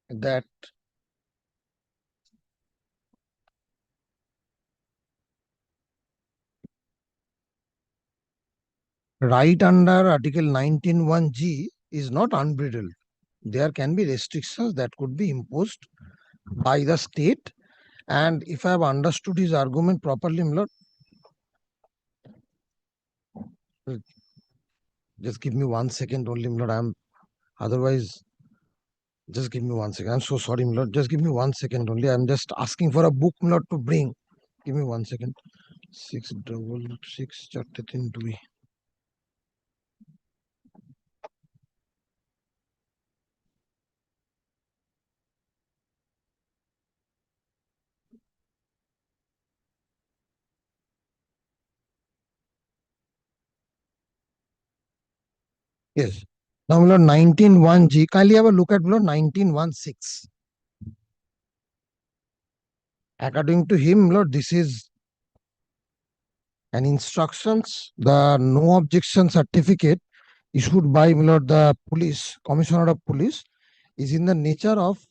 that right under Article 19(1)(g) is not unbridled. There can be restrictions that could be imposed by the state. And if I have understood his argument properly, Milord, just give me 1 second only, Milord. Otherwise, just give me 1 second. I'm so sorry, Milord. Just give me 1 second only. I'm just asking for a book, Milord, to bring. Give me 1 second. 666 432. Yes. Now, Milord, 19(1)(g). Kindly have a look at Milord 19(1)(6). According to him, Milord, this is an instructions. The no objection certificate issued by Milord the police, Commissioner of Police, is in the nature of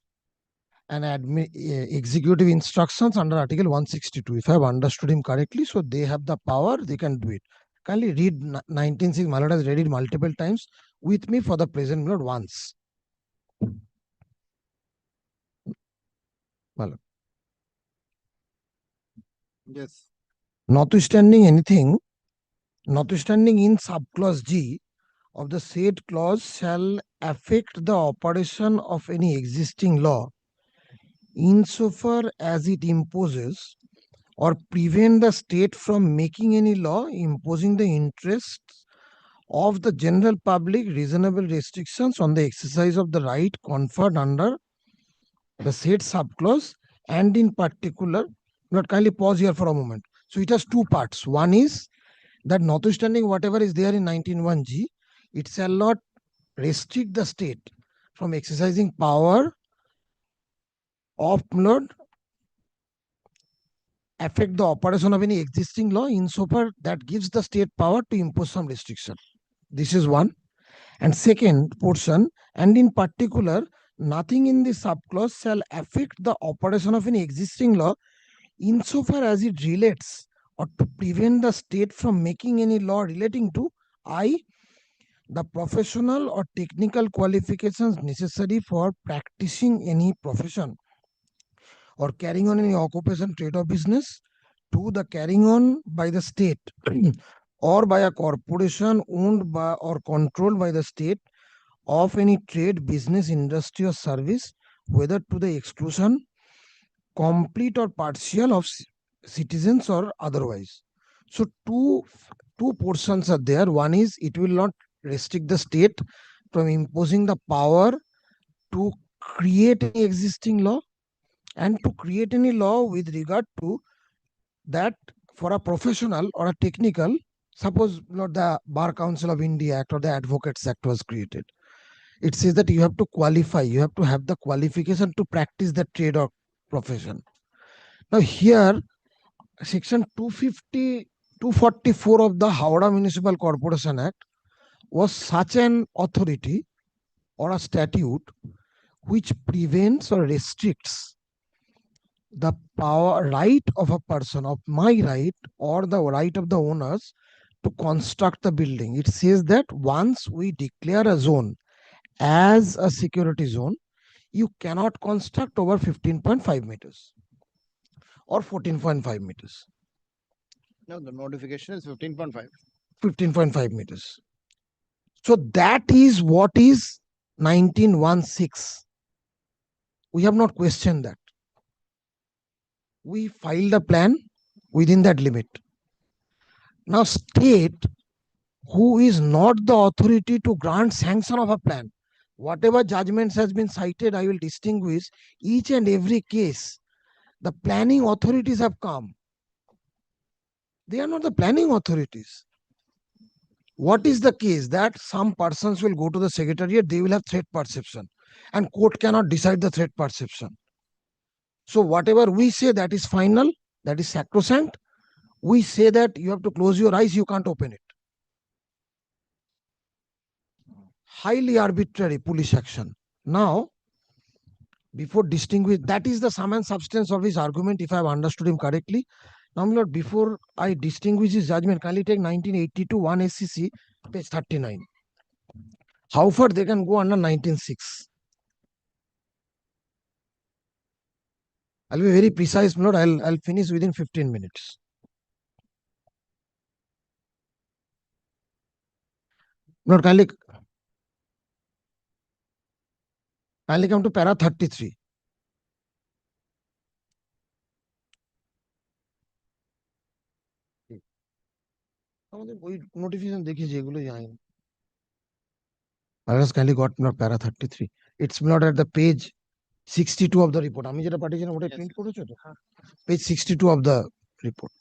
an executive instructions under Article 162. If I have understood him correctly, so they have the power, they can do it. Kindly read 19(6). My lord has read it multiple times with me for the present, Milord, once. My lord. yes. Notwithstanding anything, notwithstanding in subclause G of the said clause shall affect the operation of any existing law insofar as it imposes or prevent the state from making any law imposing the interests of the general public reasonable restrictions on the exercise of the right conferred under the said subclause, and in particular, not kindly pause here for a moment. So it has two parts. One is that notwithstanding whatever is there in 19(1)(g), it shall not restrict the state from exercising power of Lord affect the operation of any existing law insofar that gives the state power to impose some restriction. This is one. And second portion, and in particular, nothing in the subclause shall affect the operation of any existing law insofar as it relates or to prevent the state from making any law relating to I, the professional or technical qualifications necessary for practicing any profession or carrying on any occupation, trade or business, to the carrying on by the state or by a corporation owned by or controlled by the state of any trade, business, industry or service, whether to the exclusion, complete or partial, of citizens or otherwise. So two portions are there. One is it will not restrict the state from imposing the power to create any existing law and to create any law with regard to that for a professional or a technical. Suppose not the Bar Council of India Act or the Advocates Act was created. It says that you have to qualify, you have to have the qualification to practice the trade or profession. Now here, section 244 of the Howrah Municipal Corporation Act was such an authority or a statute which prevents or restricts the power right of a person, of my right or the right of the owners to construct the building. It says that once we declare a zone as a security zone, you cannot construct over 15.5 meters or 14.5 meters. No, the notification is 15.5. 15.5 meters. So that is what is 19(1)(6). We have not questioned that. We filed a plan within that limit. Now state, who is not the authority to grant sanction of a plan, whatever judgments has been cited, I will distinguish each and every case. The planning authorities have come. They are not the planning authorities. What is the case? That some persons will go to the secretariat, they will have threat perception, and court cannot decide the threat perception. So whatever we say, that is final, that is sacrosanct. We say that you have to close your eyes, you can't open it. Highly arbitrary police action. Now, before distinguish, that is the sum and substance of his argument, if I have understood him correctly. Now, my lord, before I distinguish his judgment, kindly take 1982 1 SCC, page 39. How far they can go under 19(6). I'll be very precise, my lord. I'll finish within 15 minutes. Lord, kindly come to para 33. আমাদের ওই notification দেখি যেগুলো যায়নি। Others kindly got not para 33. It's not at the page 62 of the report. আমি যেটা পাঠিয়েছিলাম ওটা print করেছো তো? Page 62 of the report.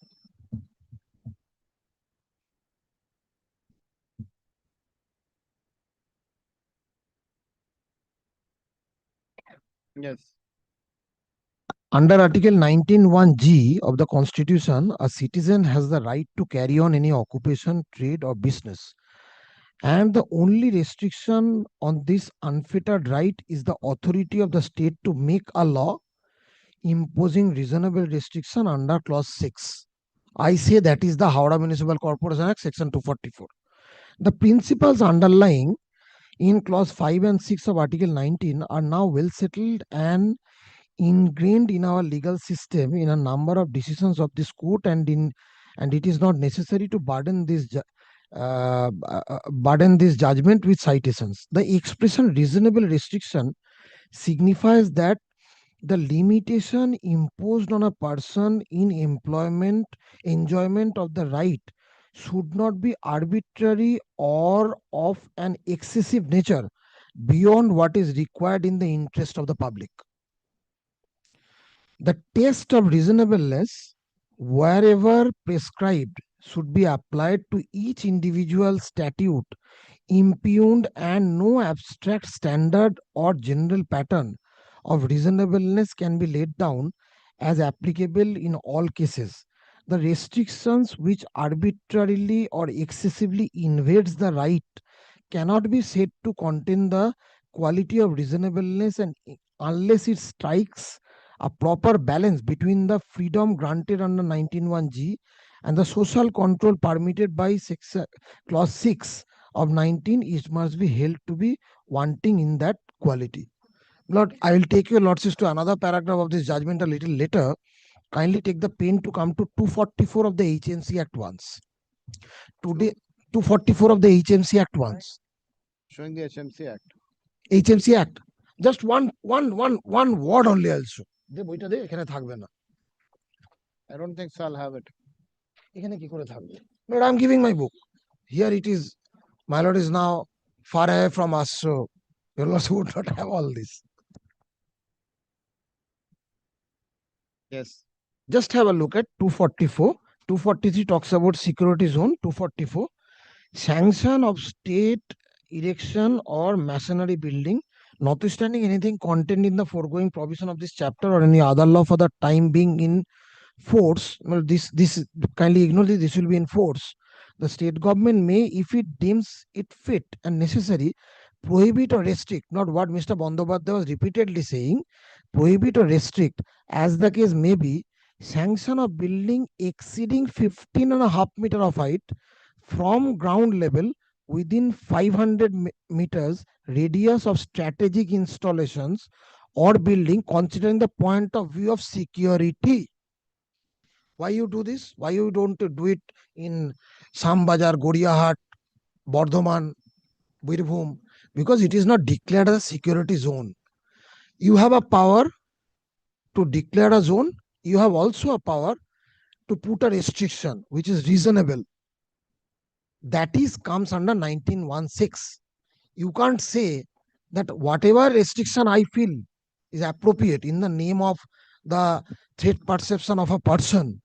Yes. Under Article 19(1)(g) of the Constitution, a citizen has the right to carry on any occupation, trade, or business. And the only restriction on this unfettered right is the authority of the state to make a law imposing reasonable restriction under clause 6. I say that is the Howrah Municipal Corporation Act, section 244. The principles underlying in clause 5 and 6 of Article 19 are now well settled and ingrained in our legal system in a number of decisions of this court, and it is not necessary to burden this judgment with citations. The expression reasonable restriction signifies that the limitation imposed on a person in enjoyment of the right should not be arbitrary or of an excessive nature beyond what is required in the interest of the public. The test of reasonableness, wherever prescribed, should be applied to each individual statute impugned, and no abstract standard or general pattern of reasonableness can be laid down as applicable in all cases. The restrictions which arbitrarily or excessively invades the right cannot be said to contain the quality of reasonableness, and unless it strikes a proper balance between the freedom granted under 19(1)(g) and the social control permitted by clause 6 of 19, it must be held to be wanting in that quality. Lord, I will take your lordship to another paragraph of this judgment a little later. Kindly take the pen to come to 244 of the HMC Act once. Today, 244 of the HMC Act once. Showing the HMC Act. HMC Act. Just one word only also. দে বইটা দে, এখানে থাকবে না। I don't think so I'll have it. এখানে কি করে থাকবে? Lord, I'm giving my book. Here it is. My lord is now far away from us, so your lordship would not have all this. Yes. Just have a look at 244. 243 talks about security zone. 244, sanction of state erection or masonry building, notwithstanding anything contained in the foregoing provision of this chapter or any other law for the time being in force. Well, this kindly ignore this. This will be in force. The state government may, if it deems it fit and necessary, prohibit or restrict, not what Mr. Bandyopadhyay was repeatedly saying, prohibit or restrict, as the case may be, sanction of building exceeding 15.5 meters of height from ground level within 500 meters radius of strategic installations or building, considering the point of view of security. Why you do this? Why you don't do it in Sambajar, Goriahat, Bardhaman, Birbhum? Because it is not declared as a security zone. You have a power to declare a zone. You have also a power to put a restriction which is reasonable. That is comes under 19(1)(6). You can't say that whatever restriction I feel is appropriate in the name of the threat perception of a person,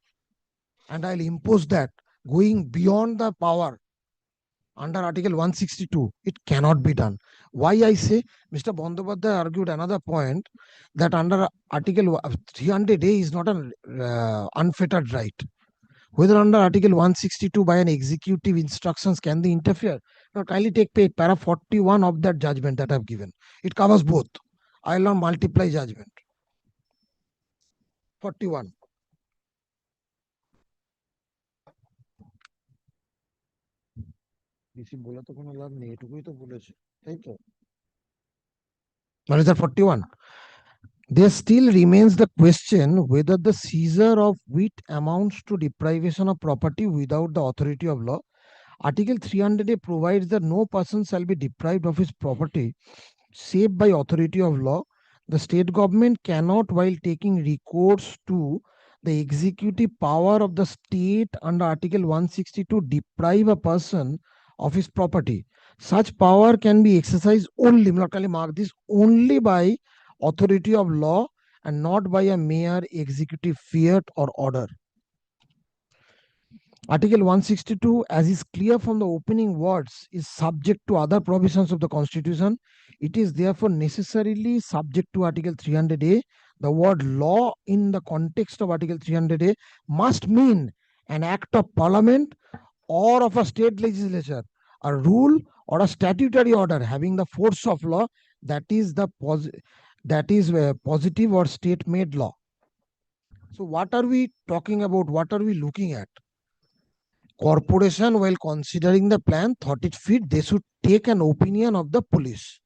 and I'll impose that going beyond the power under Article 162. It cannot be done. Why I say? Mr. Bandyopadhyay argued another point, that under Article 300A is not an unfettered right. Whether under Article 162 by an executive instructions can they interfere? Now kindly take para 41 of that judgment that I've given. It covers both. I'll not multiply judgment. 41. বলে তো কোনো লাভ নেই, এটুকুই তো বলেছে, তাই তো? What is that 41? There still remains the question whether the seizure of wheat amounts to deprivation of property without the authority of law. Article 300A provides that no person shall be deprived of his property save by authority of law. The state government cannot, while taking recourse to the executive power of the state under Article 162, deprive a person of his property. Such power can be exercised only, mark this, only by authority of law and not by a mere executive fiat or order. Article 162, as is clear from the opening words, is subject to other provisions of the Constitution. It is therefore necessarily subject to Article 300A. The word law in the context of Article 300A must mean an act of Parliament or of a state legislature, a rule or a statutory order having the force of law, that is positive or state-made law. So what are we talking about? What are we looking at? Corporation, while considering the plan, thought it fit they should take an opinion of the police.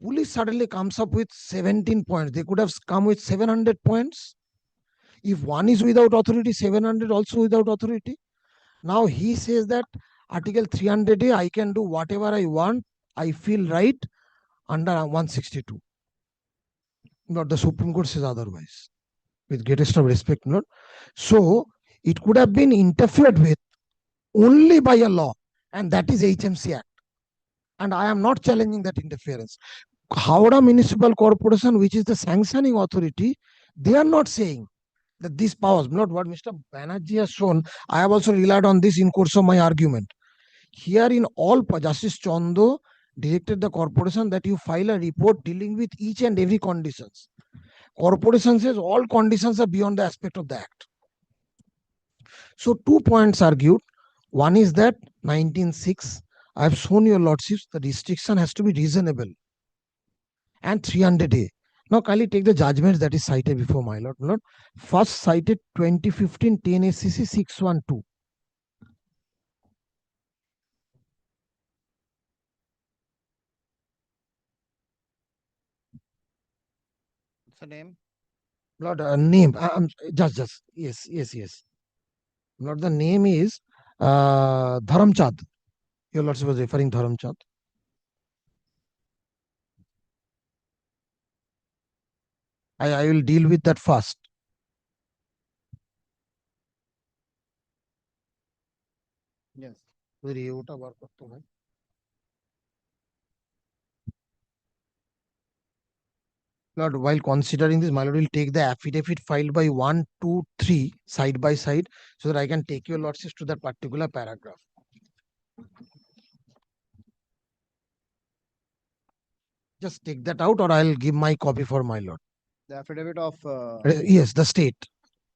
Police suddenly comes up with 17 points. They could have come with 700 points. If one is without authority, 700 also without authority. Now he says that Article 300A, I can do whatever I want, I feel right under 162. But the Supreme Court says otherwise, with greatest of respect. Not so, it could have been interfered with only by a law, and that is HMC Act. And I am not challenging that interference. Howrah Municipal Corporation, which is the sanctioning authority, they are not saying that these powers, not what Mr. Banerjee has shown. I have also relied on this in course of my argument. Here in all, Justice Chondo directed the corporation that you file a report dealing with each and every conditions. Corporation says all conditions are beyond the aspect of the act. So 2 points argued. One is that 19.6, I have shown your lordships, the restriction has to be reasonable. And 300A. Now kindly take the judgments that is cited before my lord. First cited 2015 10 SCC 612. What's the name? Lord, name. Just. Yes. Lord, the name is Dharamchand. Your lordship was referring Dharamchand. I will deal with that first. Yes. Lord, while considering this, my lord will take the affidavit filed by 1, 2, 3 side by side so that I can take your lordships to that particular paragraph. Just take that out or I'll give my copy for my lord. The affidavit of Yes, the state.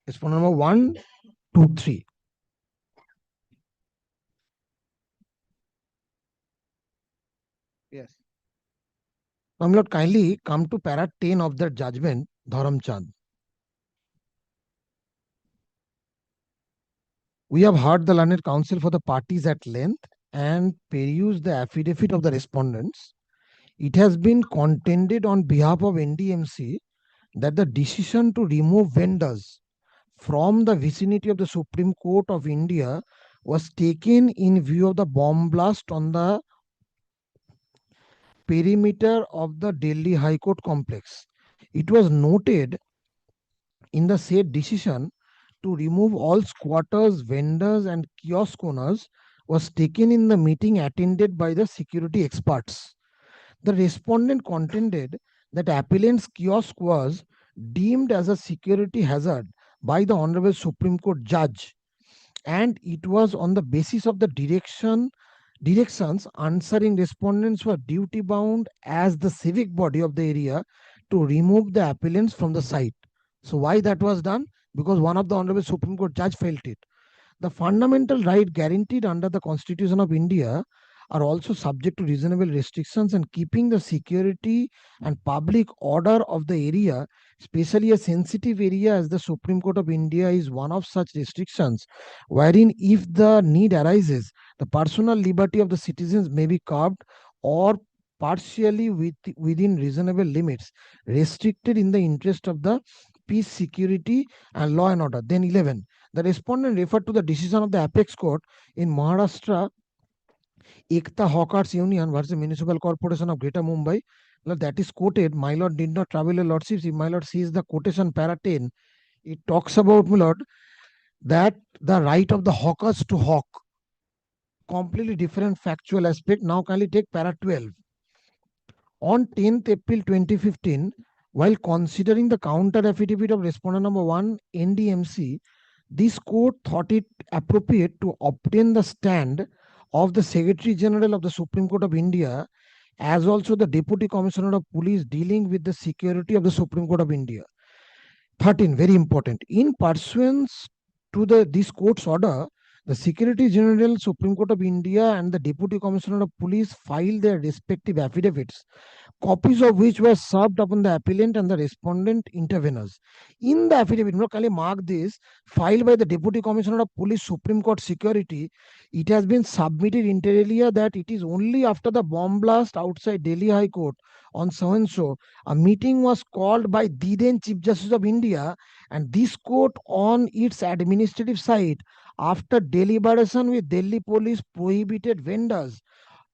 Respondent number 1, 2, 3. yes. Now, my lord, kindly come to para 10 of that judgment, Dharamchand. We have heard the learned counsel for the parties at length and perused the affidavit of the respondents. It has been contended on behalf of NDMC that the decision to remove vendors from the vicinity of the Supreme Court of India was taken in view of the bomb blast on the perimeter of the Delhi High Court complex. It was noted in the said decision to remove all squatters, vendors, and kiosk owners was taken in the meeting attended by the security experts. The respondent contended that appellant's kiosk was deemed as a security hazard by the Honorable Supreme Court Judge, and it was on the basis of the directions answering respondents were duty bound as the civic body of the area to remove the appellants from the site. So why that was done? Because one of the Honorable Supreme Court Judge felt it. The fundamental right guaranteed under the Constitution of India are also subject to reasonable restrictions, and keeping the security and public order of the area, especially a sensitive area as the Supreme Court of India, is one of such restrictions, wherein if the need arises, the personal liberty of the citizens may be curbed or partially within reasonable limits, restricted in the interest of the peace, security, and law and order. Then 11. The respondent referred to the decision of the Apex Court in Maharashtra, Ekta Hawkers Union versus Municipal Corporation of Greater Mumbai. That is quoted. My lord did not travel a lordship. If my lord sees the quotation para 10, it talks about, my lord, that the right of the hawkers to hawk. Completely different factual aspect. Now kindly take para 12. On 10th April 2015, while considering the counter affidavit of respondent number 1, NDMC, this court thought it appropriate to obtain the stand of the Secretary General of the Supreme Court of India, as also the Deputy Commissioner of Police dealing with the security of the Supreme Court of India. 13, very important. In pursuance to this court's order, the Secretary General, Supreme Court of India, and the Deputy Commissioner of Police filed their respective affidavits, copies of which were served upon the appellant and the respondent interveners. In the affidavit, mark this, filed by the Deputy Commissioner of Police, Supreme Court Security, it has been submitted inter alia that it is only after the bomb blast outside Delhi High Court on so-and-so, a meeting was called by the then Chief Justice of India, and this court on its administrative side, after deliberation with Delhi police, prohibited vendors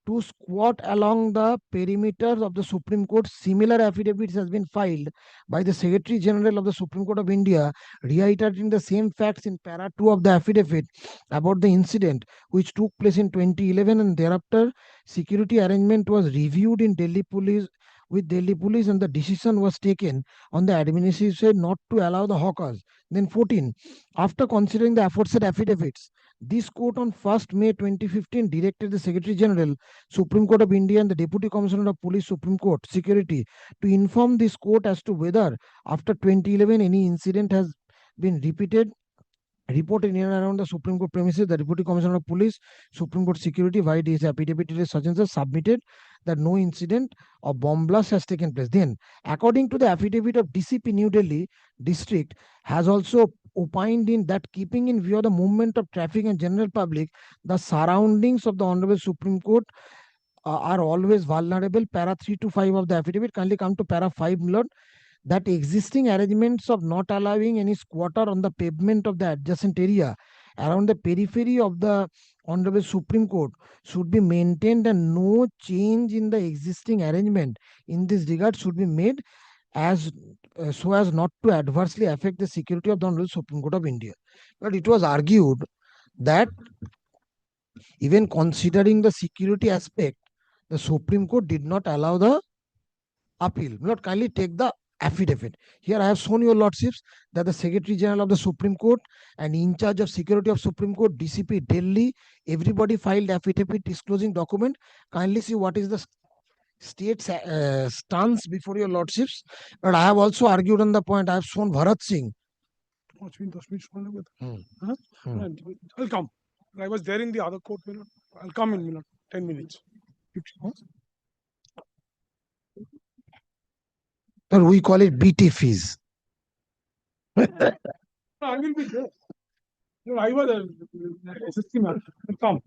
to squat along the perimeter of the Supreme Court. Similar affidavits has been filed by the Secretary General of the Supreme Court of India, reiterating the same facts in para 2 of the affidavit about the incident which took place in 2011, and thereafter security arrangement was reviewed in Delhi Police with Delhi Police, and the decision was taken on the administration not to allow the hawkers. Then 14, after considering the aforesaid affidavits, this court on 1st May 2015 directed the Secretary General, Supreme Court of India, and the Deputy Commissioner of Police, Supreme Court, Security, to inform this court as to whether after 2011 any incident has been reported in and around the Supreme Court premises. The Deputy Commissioner of Police, Supreme Court Security, via his affidavit it is such and such, submitted that no incident of bomb blast has taken place. Then, according to the affidavit of DCP New Delhi District, has also opined in that, keeping in view of the movement of traffic and general public, the surroundings of the Honorable Supreme Court are always vulnerable. Para 3 to 5 of the affidavit. Kindly come to para 5, Lord. That existing arrangements of not allowing any squatter on the pavement of the adjacent area around the periphery of the Honorable Supreme Court should be maintained, and no change in the existing arrangement in this regard should be made as so as not to adversely affect the security of the Honorable Supreme Court of India. But it was argued that even considering the security aspect, the Supreme Court did not allow the appeal. Lord, kindly take the affidavit. Here I have shown your lordships that the Secretary General of the Supreme Court and in charge of security of Supreme Court, DCP Delhi, everybody filed affidavit disclosing document. Kindly see what is the state's stance before your lordships. But I have also argued on the point. I have shown Bharat Singh. I'll come. I was there in the other court. I'll come in 10 minutes. Or we call it BT fees. I will be there. No, I was SSC man. I'll come.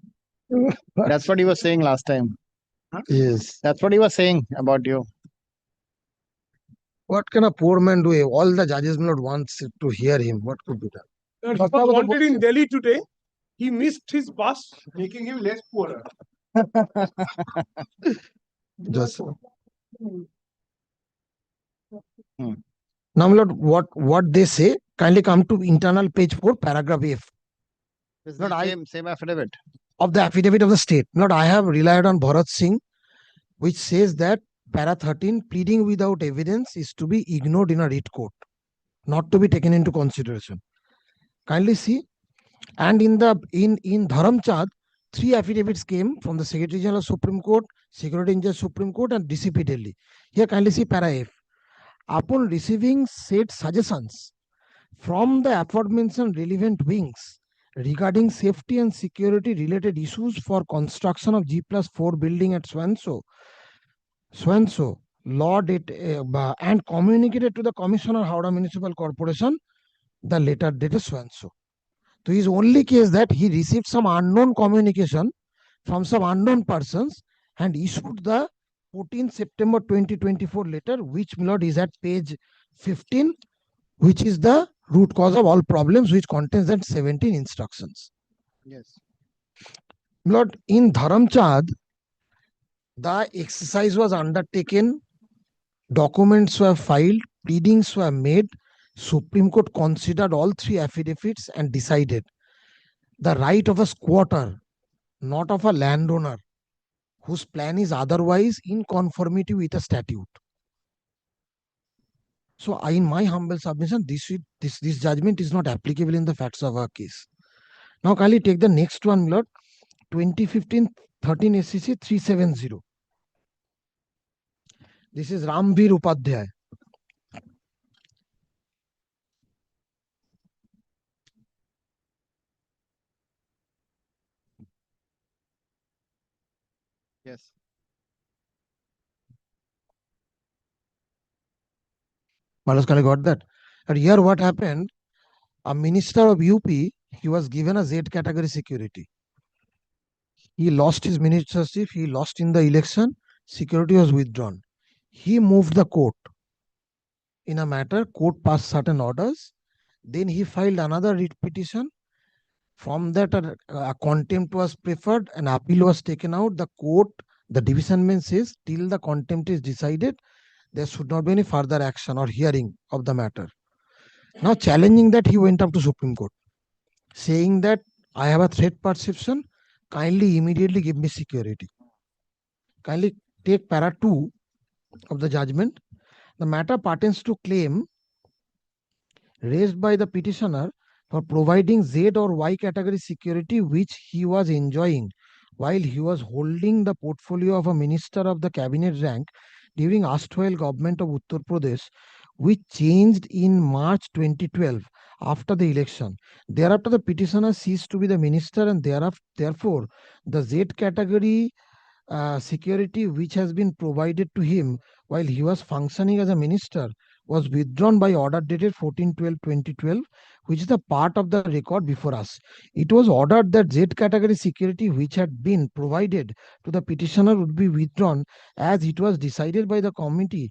That's what he was saying last time. Yes. That's what he was saying about you. What can a poor man do? All the judges will not want to hear him. What could be done? He was wanted in Delhi today. He missed his bus, making him less poorer. Just Now, Lord, what they say, kindly come to internal page 4, paragraph F. It's Lord, the same affidavit. Of the affidavit of the state. Lord, I have relied on Bharat Singh, which says that para 13, pleading without evidence is to be ignored in a writ court, not to be taken into consideration. Kindly see. And in Dharamchand, 3 affidavits came from the Secretary General of Supreme Court, Security in charge Supreme Court, and DCP Delhi. Here, kindly see para F. Upon receiving said suggestions from the aforementioned relevant wings regarding safety and security related issues for construction of G+4 building at so law date and communicated to the Commissioner Howrah Municipal Corporation the letter dated so. So his only case that he received some unknown communication from some unknown persons and issued the 14 September 2024 letter, which, my lord, is at page 15, which is the root cause of all problems, which contains that 17 instructions. Yes. My lord, in Dharamchand, the exercise was undertaken, documents were filed, pleadings were made. Supreme Court considered all 3 affidavits and decided the right of a squatter, not of a landowner, whose plan is otherwise in conformity with a statute. So, in my humble submission, this judgment is not applicable in the facts of our case. Now, kindly take the next one, Lord. 2015 13 SCC 370. This is Ramveer Upadhyay. Yes. Malaskali got that. And here what happened, a minister of UP, he was given a Z category security. He lost his ministership, he lost in the election, security was withdrawn. He moved the court in a matter, court passed certain orders, then he filed another writ petition. From that, a contempt was preferred, an appeal was taken out. The court The division bench says till the contempt is decided, there should not be any further action or hearing of the matter. Now challenging that, he went up to Supreme Court saying that I have a threat perception, kindly immediately give me security. Kindly take para 2 of the judgment. The matter pertains to claim raised by the petitioner for providing Z or Y category security which he was enjoying while he was holding the portfolio of a minister of the cabinet rank during erstwhile government of Uttar Pradesh, which changed in March 2012 after the election. Thereafter, the petitioner ceased to be the minister, and therefore, the Z category security which has been provided to him while he was functioning as a minister was withdrawn by order dated 14/12/2012, which is the part of the record before us. It was ordered that Z category security which had been provided to the petitioner would be withdrawn, as it was decided by the committee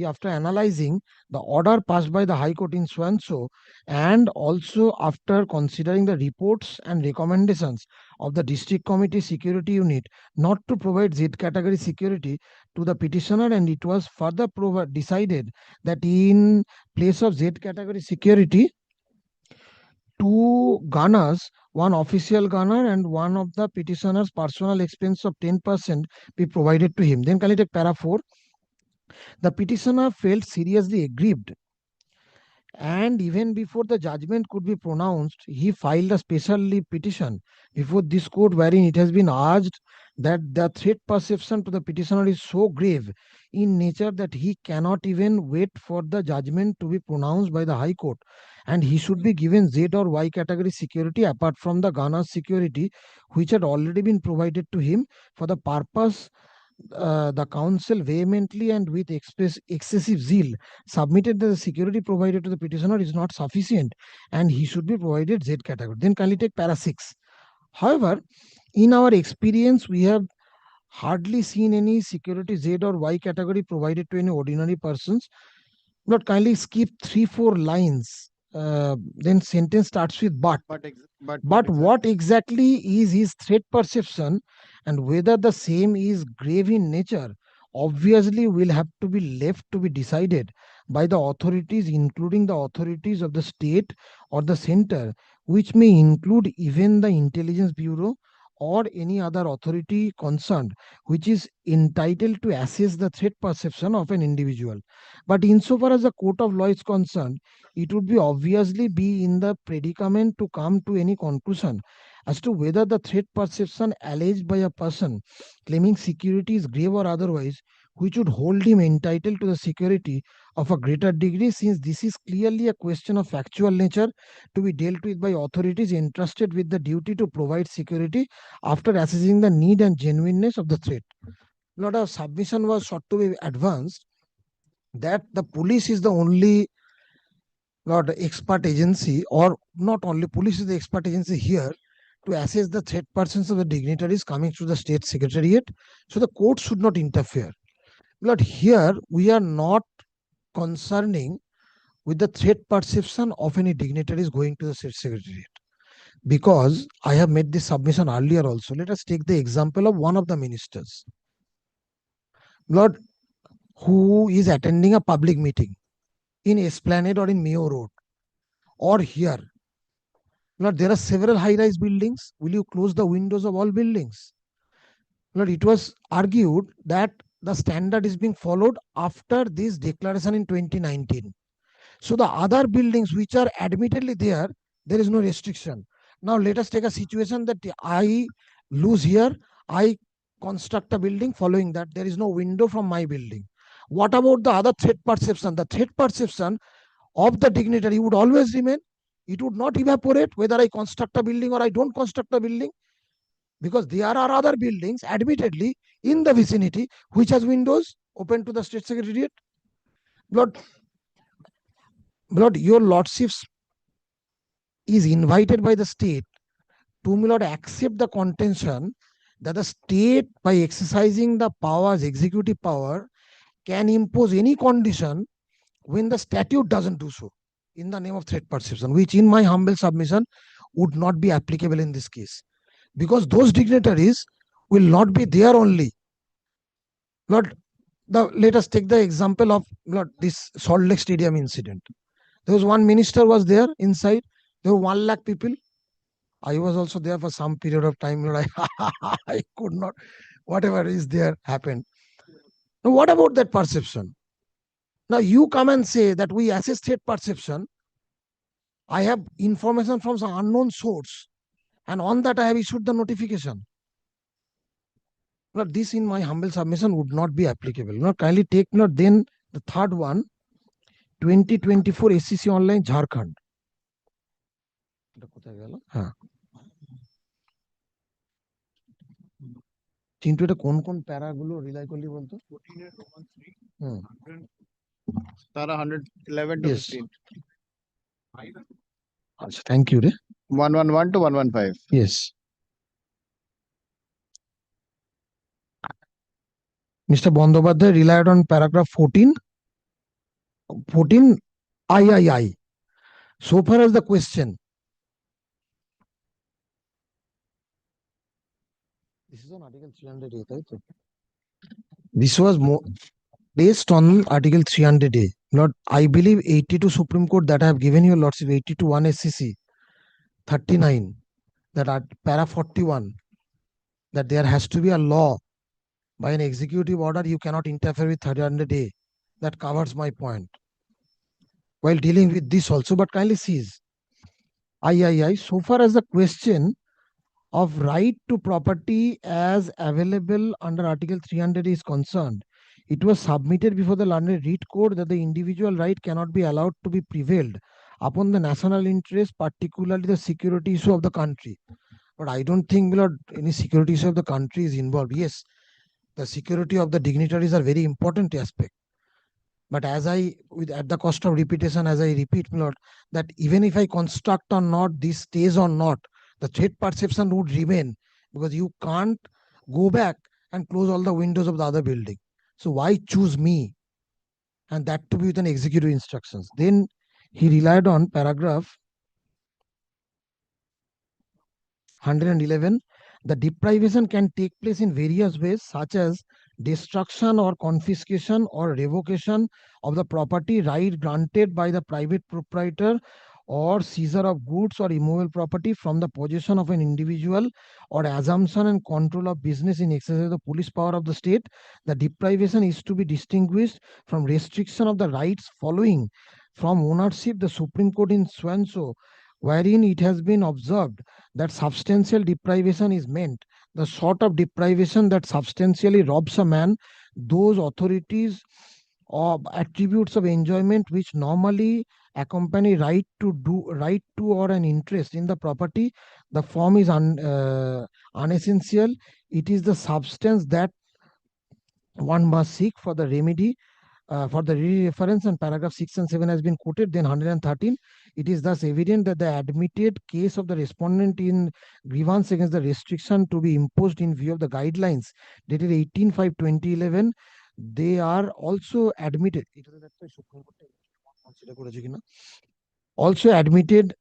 after analyzing the order passed by the High Court in so and so, and also after considering the reports and recommendations of the District Committee Security Unit not to provide Z category security to the petitioner, and it was further decided that in place of Z category security, 2 gunners, one official gunner and one of the petitioner's personal expense of 10% be provided to him. Then can I take para 4? The petitioner felt seriously aggrieved, and even before the judgment could be pronounced, he filed a special leave petition before this court wherein it has been urged that the threat perception to the petitioner is so grave in nature that he cannot even wait for the judgment to be pronounced by the High Court, and he should be given Z or Y category security apart from the gunner's security which had already been provided to him. For the purpose, the counsel vehemently and with excessive zeal submitted that the security provided to the petitioner is not sufficient and he should be provided Z category. Then kindly take para 6. However, in our experience, we have hardly seen any security Z or Y category provided to any ordinary persons. But kindly skip 3-4 lines. Then sentence starts with but. But what exactly is his threat perception and whether the same is grave in nature obviously will have to be left to be decided by the authorities, including the authorities of the state or the center, which may include even the Intelligence Bureau or any other authority concerned, which is entitled to assess the threat perception of an individual. But insofar as the court of law is concerned, it would be obviously be in the predicament to come to any conclusion as to whether the threat perception alleged by a person claiming security is grave or otherwise, which would hold him entitled to the security of a greater degree, since this is clearly a question of factual nature to be dealt with by authorities entrusted with the duty to provide security after assessing the need and genuineness of the threat. Lord, our submission was sought to be advanced that the police is the only expert agency, or not only police is the expert agency here to assess the threat persons of the dignitaries coming through the state secretariat. So the court should not interfere. But here we are not concerning with the threat perception of any dignitaries going to the state secretariat, because I have made this submission earlier also. Let us take the example of one of the ministers, Lord, who is attending a public meeting in Esplanade or in Mayo Road or here. Lord, there are several high-rise buildings. Will you close the windows of all buildings? Lord, it was argued that the standard is being followed after this declaration in 2019. So the other buildings which are admittedly there is no restriction. Now let us take a situation that I lose here, I construct a building, following that there is no window from my building. What about the other threat perception? The threat perception of the dignitary would always remain. It would not evaporate whether I construct a building or I don't construct a building, because there are other buildings admittedly in the vicinity which has windows open to the state secretariat. Lord, your lordships is invited by the state to, my lord, accept the contention that the state, by exercising the powers, executive power, can impose any condition when the statute doesn't do so in the name of threat perception, which in my humble submission would not be applicable in this case, because those dignitaries will not be there only. Lord, let us take the example of Lord, this Salt Lake Stadium incident. There was one minister was there inside. There were 1 lakh people. I was also there for some period of time. Lord, I could not, whatever is there happened. Now, what about that perception? Now you come and say that we assess state perception. I have information from some unknown source, and on that I have issued the notification. Now, this in my humble submission would not be applicable. Now, kindly take note. Then the third one, 2024 SCC online Jharkhand. Chintu এটা কোন কোন প্যারাগুলো rely করলি বলতো? তারা 111 to 15. আচ্ছা, thank you রে। 111 to 115. Yes. Mr. Bandyopadhyay relied on paragraph 14. I. So far as the question, this is on Article 300A, right? This was based on Article 300A. Lord, I believe 82 Supreme Court that I have given you, Lordship, 82 1 SCC, 39, that are para 41, that there has to be a law by an executive order, you cannot interfere with 300A. That covers my point. While dealing with this also, but kindly sees. I. So far as the question of right to property as available under Article 300 is concerned, it was submitted before the learned read court that the individual right cannot be allowed to be prevailed upon the national interest, particularly the security issue of the country. But I don't think, Lord, any security issue of the country is involved. Yes, the security of the dignitaries are very important aspect. But as at the cost of repetition, as I repeat, Lord, that even if I construct or not, this stays or not, the threat perception would remain, because you can't go back and close all the windows of the other building. So why choose me? And that to be with an executive instructions. Then he relied on paragraph 111. The deprivation can take place in various ways, such as destruction or confiscation or revocation of the property right granted by the private proprietor, or seizure of goods or immovable property from the possession of an individual, or assumption and control of business in excess of the police power of the state. The deprivation is to be distinguished from restriction of the rights following from ownership. The Supreme Court in so wherein it has been observed that substantial deprivation is meant the sort of deprivation that substantially robs a man those authorities or attributes of enjoyment which normally accompany right to or an interest in the property. The form is unessential. It is the substance that one must seek for the remedy. For the reference, and paragraph 6 and 7 has been quoted. Then 113, it is thus evident that the admitted case of the respondent in grievance against the restriction to be imposed in view of the guidelines dated 18/5/2011, they are also admitted. Also admitted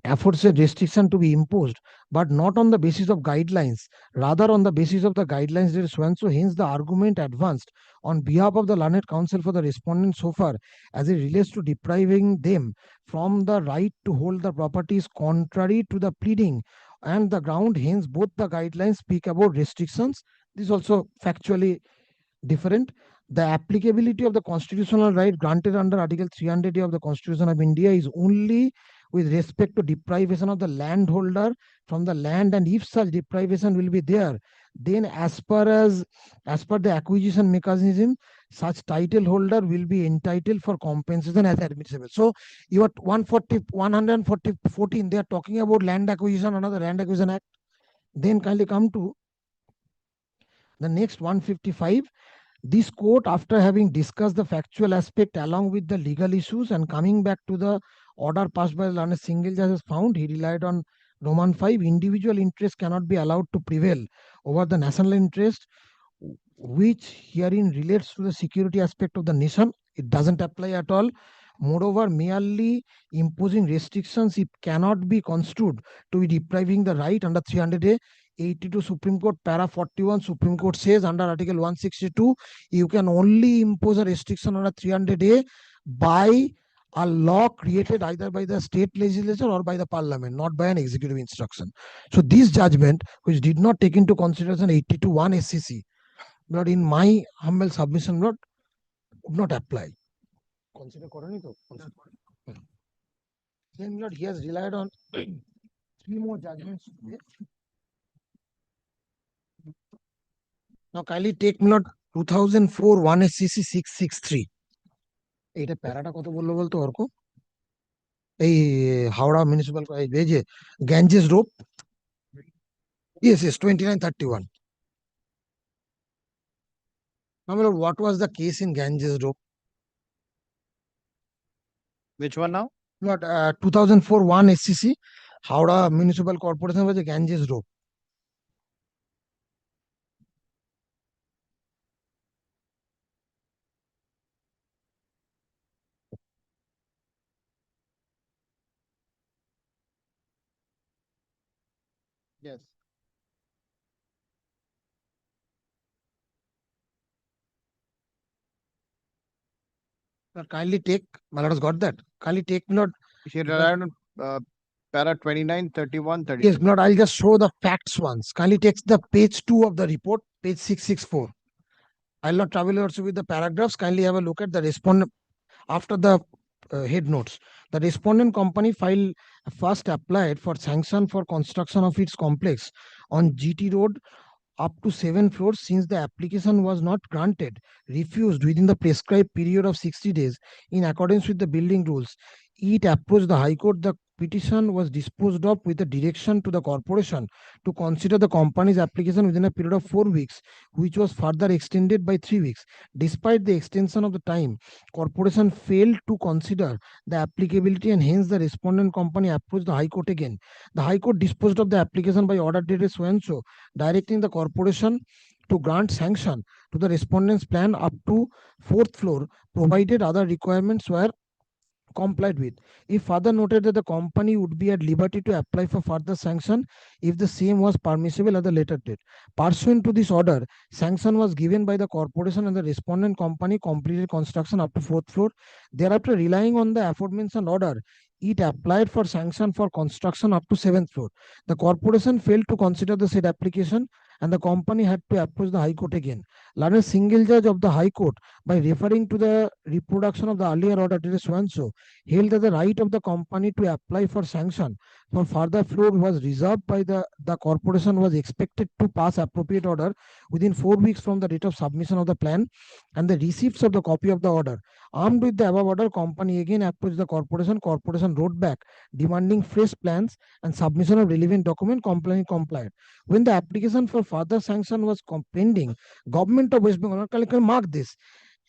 aforesaid restriction to be imposed, but not on the basis of guidelines, rather on the basis of the guidelines dated so and so. Hence, the argument advanced on behalf of the learned counsel for the respondent so far as it relates to depriving them from the right to hold the property is contrary to the pleading and the ground. Hence, both the guidelines speak about restrictions. This is also factually different. The applicability of the constitutional right granted under Article 300A of the Constitution of India is only with respect to deprivation of the landholder from the land, and if such deprivation will be there, then as per the acquisition mechanism, such title holder will be entitled for compensation as admissible. So you are 114, they are talking about land acquisition under the Land Acquisition Act. Then kindly come to the next 155. This court, after having discussed the factual aspect along with the legal issues and coming back to the order passed by the learned single judge, has found he relied on Roman 5. Individual interest cannot be allowed to prevail over the national interest, which herein relates to the security aspect of the nation. It doesn't apply at all. Moreover, merely imposing restrictions, it cannot be construed to be depriving the right under 300A. 82 Supreme Court, para 41, Supreme Court says under Article 162, you can only impose a restriction on a 300A by a law created either by the state legislature or by the parliament, not by an executive instruction. So this judgment, which did not take into consideration 82(1) SCC, but in my humble submission, would not apply. Consider করনি তো? Then Lord, he has relied on 3 more judgments. Now kindly take Lord 2004 1 SCC 663. এইটা প্যারাটা কত বললো বলতো অর্ক? এই Howrah municipal এই যে Ganges rope, yes 2931. Now Lord, what was the case in Ganges rope? Which one now? Lord, 2004 1 SCC Howrah municipal corporation was a Ganges rope. Yes. Lord, kindly take, my lord has got that. Kindly take, Lord. He relied on para 29, 31, 32. Yes, Lord, I'll just show the facts once. Kindly take the page 2 of the report, page 664. I'll not travel also with the paragraphs. Kindly have a look at the respondent after the head notes. The respondent company file first applied for sanction for construction of its complex on GT Road up to 7 floors since the application was not granted, refused within the prescribed period of 60 days in accordance with the building rules. It approached the High Court. The petition was disposed of with a direction to the corporation to consider the company's application within a period of 4 weeks, which was further extended by 3 weeks. Despite the extension of the time, corporation failed to consider the applicability and hence the respondent company approached the High Court again. The High Court disposed of the application by order dated so and so, directing the corporation to grant sanction to the respondent's plan up to 4th floor, provided other requirements were complied with. If further noted that the company would be at liberty to apply for further sanction if the same was permissible at the later date. Pursuant to this order, sanction was given by the corporation and the respondent company completed construction up to 4th floor. Thereafter, relying on the aforementioned order, it applied for sanction for construction up to 7th floor. The corporation failed to consider the said application and the company had to approach the High Court again. Learned single judge of the High Court, by referring to the reproduction of the earlier order dated so and so, held that the right of the company to apply for sanction for further floor was reserved by the corporation was expected to pass appropriate order within 4 weeks from the date of submission of the plan and the receipts of the copy of the order. Armed with the above order, company again approached the corporation. Corporation wrote back demanding fresh plans and submission of relevant document. Company complied. When the application for further sanction was pending, Government of West Bengal, mark this,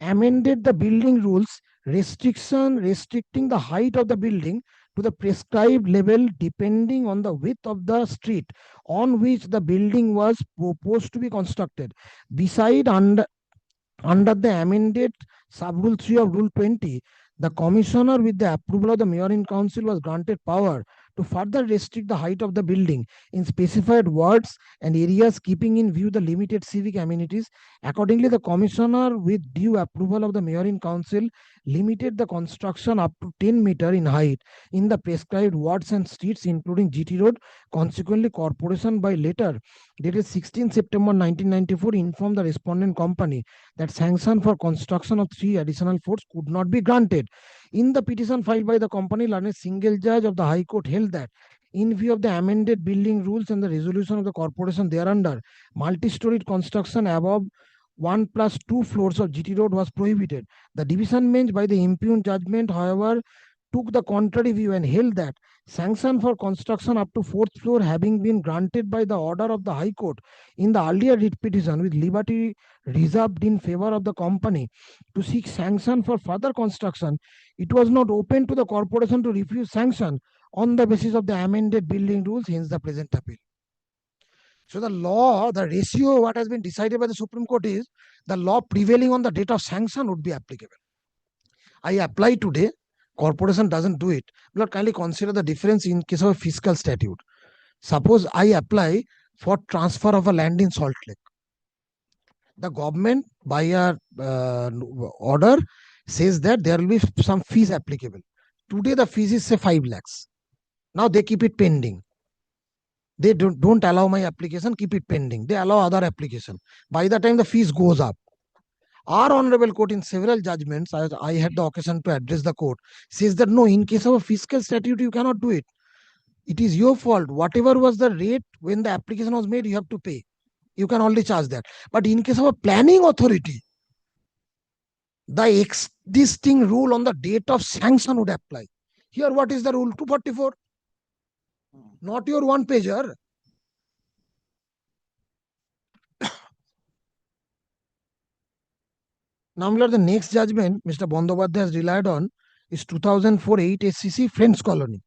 amended the building rules restricting the height of the building to the prescribed level depending on the width of the street on which the building was proposed to be constructed. Beside, under the amended sub-rule 3 of Rule 20, the commissioner with the approval of the mayor in council was granted power to further restrict the height of the building in specified wards and areas keeping in view the limited civic amenities. Accordingly, the commissioner with due approval of the mayor in council limited the construction up to 10 meters in height in the prescribed wards and streets including GT Road. Consequently, corporation by letter dated 16 September 1994 informed the respondent company that sanction for construction of 3 additional floors could not be granted. In the petition filed by the company, learned single judge of the High Court held that in view of the amended building rules and the resolution of the corporation thereunder, multi-storied construction above 1+2 floors of GT Road was prohibited. The division bench by the impugned judgment, however, took the contrary view and held that sanction for construction up to 4th floor having been granted by the order of the High Court in the earlier writ petition with liberty reserved in favor of the company to seek sanction for further construction, it was not open to the corporation to refuse sanction on the basis of the amended building rules, hence the present appeal. So the law, the ratio, what has been decided by the Supreme Court is the law prevailing on the date of sanction would be applicable. I apply today, corporation doesn't do it. Lord, kindly consider the difference in case of a fiscal statute. Suppose I apply for transfer of a land in Salt Lake. The government, by a order, says that there will be some fees applicable. Today, the fees is say 5 lakhs. Now they keep it pending. They don't allow my application, keep it pending. They allow other application. By the time the fees goes up, our honorable court in several judgments, I had the occasion to address the court, says that no, in case of a fiscal statute, you cannot do it. It is your fault. Whatever was the rate when the application was made, you have to pay. You can only charge that. But in case of a planning authority, the existing rule on the date of sanction would apply. Here, what is the rule? 244. Not your one pager. Now, the next judgment Mr. Bandyopadhyay has relied on is 2004 8 SCC Friends Colony.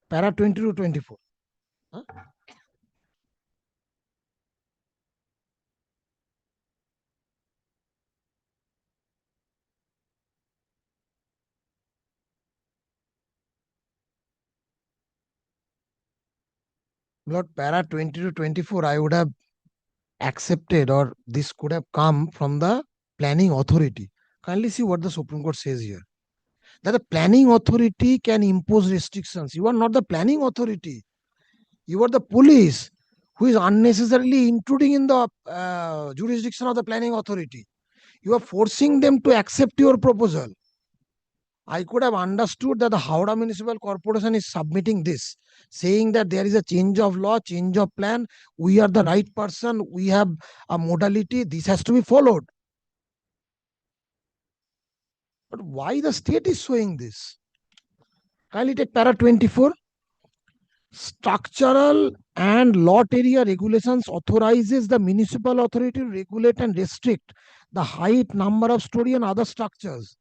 Para 22-24. Huh? Lord, para 20-24, I would have accepted, or this could have come from the planning authority. Kindly see what the Supreme Court says here. That the planning authority can impose restrictions. You are not the planning authority. You are the police who is unnecessarily intruding in the jurisdiction of the planning authority. You are forcing them to accept your proposal. I could have understood that the Howrah Municipal Corporation is submitting this, saying that there is a change of law, change of plan. We are the right person. We have a modality. This has to be followed. But why the state is showing this? Kindly take para 24. Structural and lot area regulations authorizes the municipal authority to regulate and restrict the height, number of story and other structures.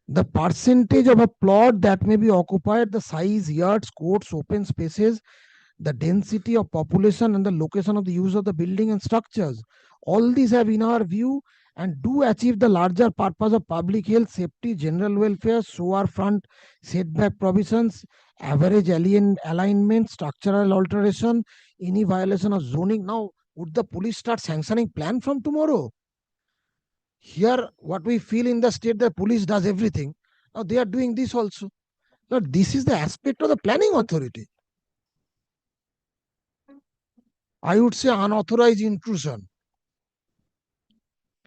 The percentage of a plot that may be occupied, the size, yards, courts, open spaces, the density of population and the location of the use of the building and structures. All these have in our view and do achieve the larger purpose of public health, safety, general welfare, shore front setback provisions, average alien alignment, structural alteration, any violation of zoning. Now, would the police start sanctioning plan from tomorrow? Here, what we feel in the state, the police does everything. Now they are doing this also. Now, this is the aspect of the planning authority. I would say unauthorized intrusion.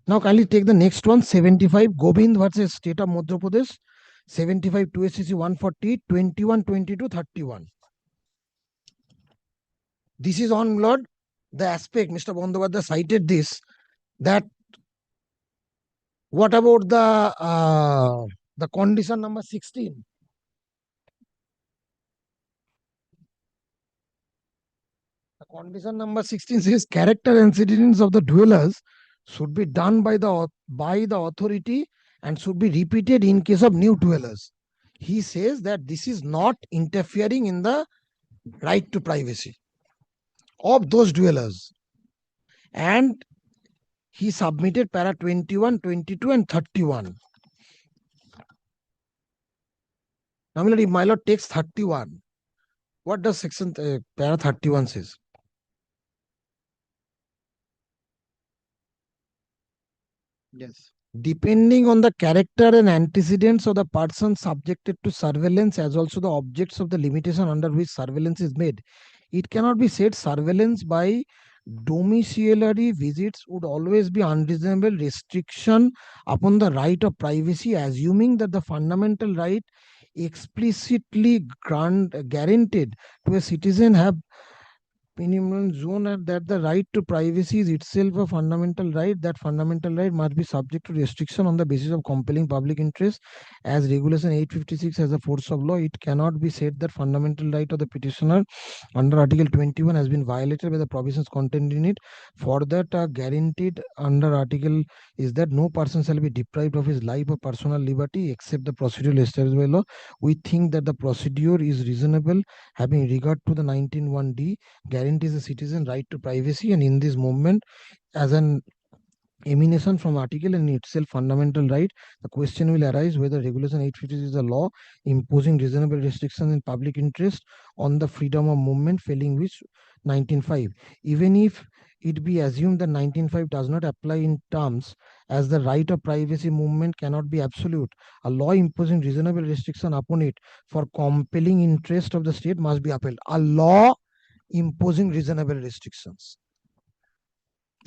Now, kindly take the next one, 75, Govind versus State of Madhya Pradesh, 75 2 SCC 140, 21, 22, 31. This is on, Lord, the aspect, Mr. Bandyopadhyay cited this, that what about the condition number 16? The condition number 16 says character and citizens of the dwellers should be done by the authority and should be repeated in case of new dwellers. He says that this is not interfering in the right to privacy of those dwellers. And he submitted para 21, 22 and 31. Now, my lord takes 31. What does section para 31 says? Yes. Depending on the character and antecedents of the person subjected to surveillance as also the objects of the limitation under which surveillance is made, it cannot be said surveillance by domiciliary visits would always be unreasonable restriction upon the right of privacy, assuming that the fundamental right explicitly guaranteed to a citizen have minimum zone and that the right to privacy is itself a fundamental right. That fundamental right must be subject to restriction on the basis of compelling public interest. As regulation 856 has a force of law, it cannot be said that fundamental right of the petitioner under Article 21 has been violated by the provisions contained in it. For that, guaranteed under article is that no person shall be deprived of his life or personal liberty except the procedure established by law. We think that the procedure is reasonable having regard to the 19(1)(d) guarantees the citizen right to privacy, and in this movement, as an emanation from article in itself fundamental right. The question will arise whether regulation 850 is a law imposing reasonable restrictions in public interest on the freedom of movement, failing which 19.5. Even if it be assumed that 19.5 does not apply in terms as the right of privacy movement cannot be absolute, a law imposing reasonable restriction upon it for compelling interest of the state must be upheld. A law imposing reasonable restrictions.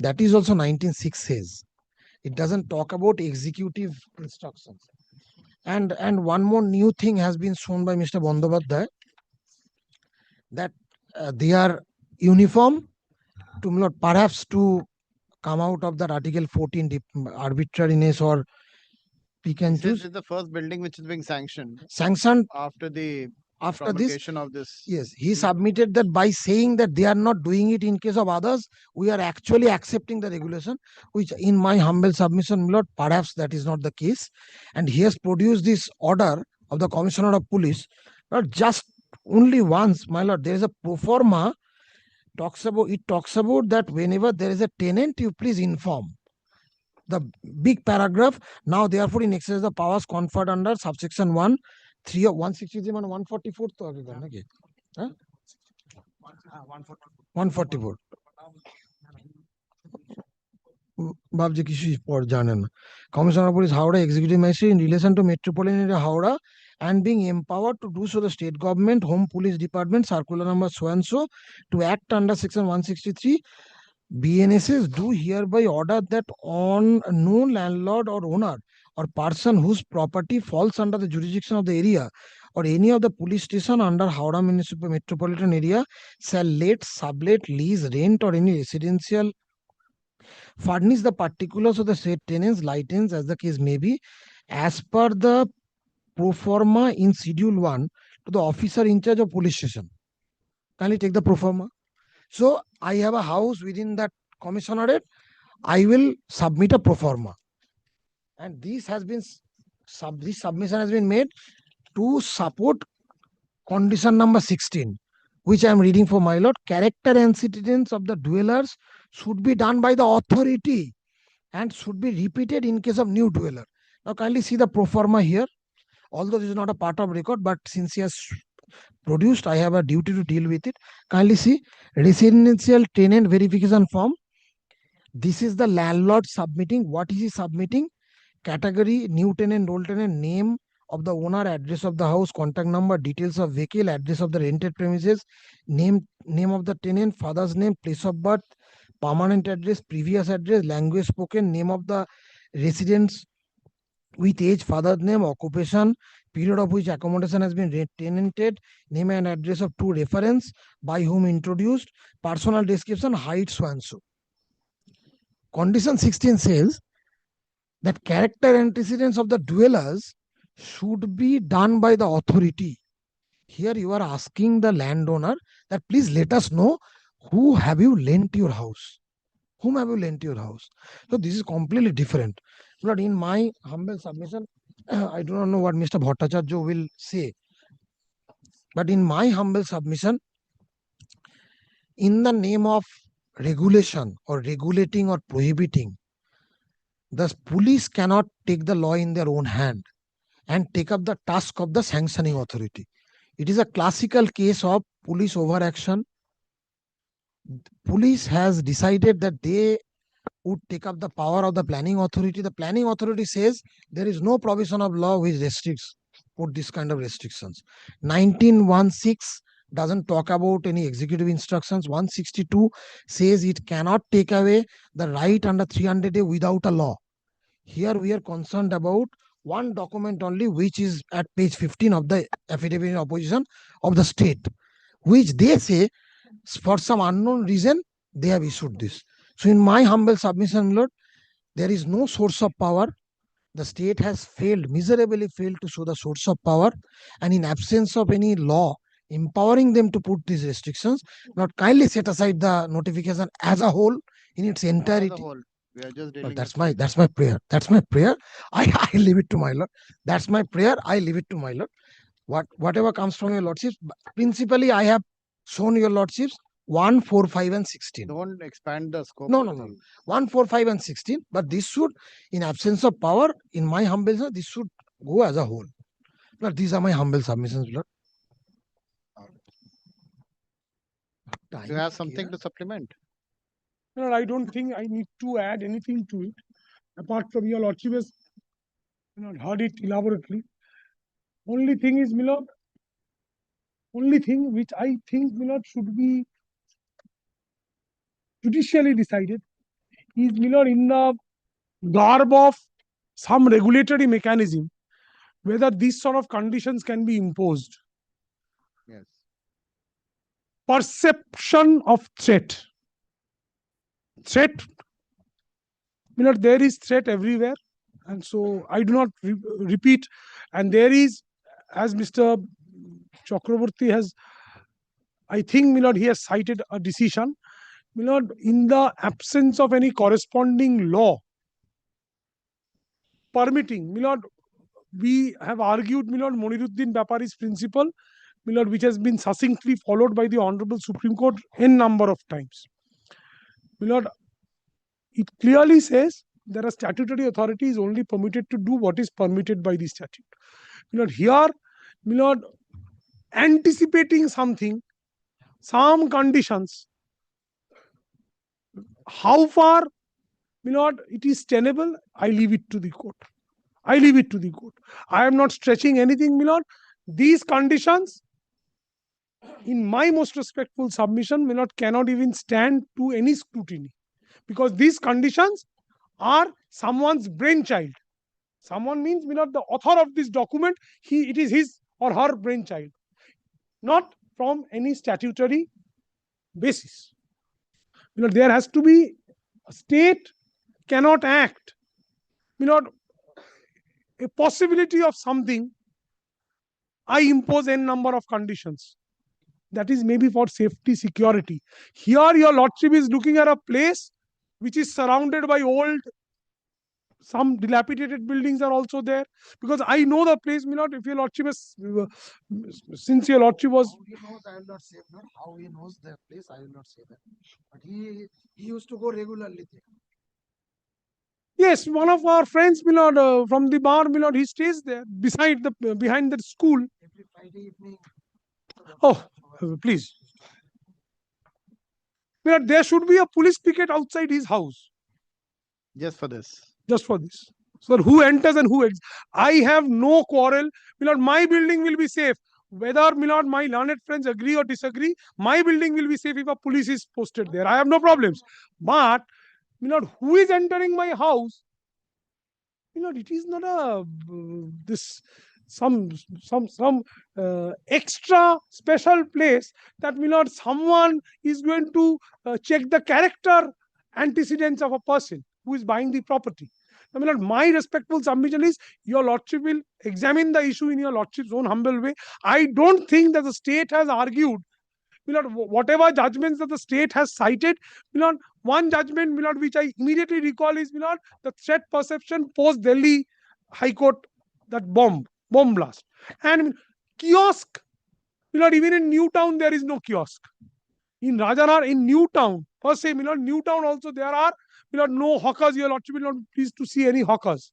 That is also 19.6 says. It doesn't talk about executive instructions. And one more new thing has been shown by Mr. Bandyopadhyay, that they are uniform to perhaps to come out of that Article 14 arbitrariness or pick and This choose. is the first building which is being sanctioned Sanctioned after the after this. promulgation of this. Yes, he submitted that by saying that they are not doing it in case of others, we are actually accepting the regulation, which in my humble submission, my lord, perhaps that is not the case. And he has produced this order of the Commissioner of Police, not just only once, my lord, there is a pro forma, it talks about that whenever there is a tenant, you please inform. The big paragraph, now therefore in exercise the powers conferred under subsection 1, 3 of 163 and 144 to aage karna ki? 144 ভাবছে কিছুই জানেন না। Commissioner of Police Howrah Executive Magistrate in relation to Metropolitan Area Howrah and being empowered to do so the state government, Home Police Department, circular number so and so, to act under section 163, BNSS do hereby order that on no landlord or owner or person whose property falls under the jurisdiction of the area or any of the police station under Howrah Municipal Metropolitan Area shall let, sublet, lease, rent or any residential furnish the particulars of the said tenants, license as the case may be, as per the pro forma in Schedule 1 to the officer in charge of police station. Kindly take the pro forma. So I have a house within that commissionerate, I will submit a pro forma. And this has been, this submission has been made to support condition number 16, which I am reading for my lord. Character antecedents of the dwellers should be done by the authority and should be repeated in case of new dweller. Now kindly see the pro forma here. Although this is not a part of record, but since he has produced, I have a duty to deal with it. Kindly see residential tenant verification form. This is the landlord submitting. What is he submitting? Category, new tenant, old tenant, name of the owner, address of the house, contact number, details of vehicle, address of the rented premises, name of the tenant, father's name, place of birth, permanent address, previous address, language spoken, name of the residence with age, father's name, occupation, period of which accommodation has been tenanted, name and address of two reference, by whom introduced, personal description, height, so and so. Condition 16 says that character antecedents of the dwellers should be done by the authority. Here you are asking the landowner that please let us know who have you lent your house. Whom have you lent your house? So this is completely different. But in my humble submission, I do not know what Mr. Bhattacharya will say. But in my humble submission, in the name of regulation or regulating or prohibiting, the police cannot take the law in their own hand and take up the task of the sanctioning authority. It is a classical case of police overaction. Police has decided that they would take up the power of the planning authority. The planning authority says there is no provision of law which restricts, put this kind of restrictions. 1916 doesn't talk about any executive instructions. 162 says it cannot take away the right under 300A without a law. Here we are concerned about one document only, which is at page 15 of the affidavit in opposition of the state, which they say for some unknown reason they have issued this. So in my humble submission, Lord, there is no source of power. The state has failed, miserably failed to show the source of power, and in absence of any law empowering them to put these restrictions, not kindly set aside the notification as a whole in its entirety. We are just dealing That's my prayer. That's my prayer. I leave it to my lord. That's my prayer. I leave it to my lord. Whatever comes from your lordships, principally I have shown your lordships 1, 4, 5 and 16. Don't expand the scope. No, of no, no. the- 1, 4, 5 and 16. But this should, in absence of power, in my humble, sir, this should go as a whole. Lord, these are my humble submissions, Lord. Do Time you have is something here. to supplement? No, I don't think I need to add anything to it, apart from your lordship has heard it elaborately. Only thing is, my lord, only thing which I think, my lord, should be judicially decided is, my lord, in the garb of some regulatory mechanism, whether these sort of conditions can be imposed. Yes. Perception of threat. Threat, there is threat everywhere, and so I do not repeat. And there is, as Mr. Chakraborty has, I think, he has cited a decision, in the absence of any corresponding law permitting, we have argued, Moniruddin Bapari's principle, which has been succinctly followed by the Honorable Supreme Court n number of times. It clearly says that a statutory authority is only permitted to do what is permitted by the statute. Here, anticipating something, some conditions, how far, it is tenable, I leave it to the court. I leave it to the court. I am not stretching anything, These conditions, in my most respectful submission, cannot even stand to any scrutiny, because these conditions are someone's brainchild. Someone means, the author of this document, it is his or her brainchild, not from any statutory basis. There has to be, a state cannot act, a possibility of something, I impose n number of conditions. That is maybe for safety, security. Here, your lordship is looking at a place which is surrounded by old, some dilapidated buildings are also there. Because I know the place, if your lordship is, since your lordship was. How he knows, I will not say that. How he knows that place, I will not say that. But he used to go regularly there. Yes, one of our friends, from the bar, he stays there behind the school. Every Friday evening. Oh, please. There should be a police picket outside his house. Just for this. Just for this. So who enters and who exits. I have no quarrel. My building will be safe. Whether, my learned friends agree or disagree, my building will be safe if a police is posted there. I have no problems. But, who is entering my house? It is not a some extra special place that someone is going to check the character antecedents of a person who is buying the property. My respectful submission is, your lordship will examine the issue in your lordship's own humble way. I don't think that the state has argued, whatever judgments that the state has cited, one judgment, which I immediately recall is, the threat perception post Delhi High Court, that bomb blast. And kiosk, even in Newtown, there is no kiosk. In Rajanar, in Newtown, per se, Newtown also, there are, no hawkers. Your lordship will not be pleased to see any hawkers,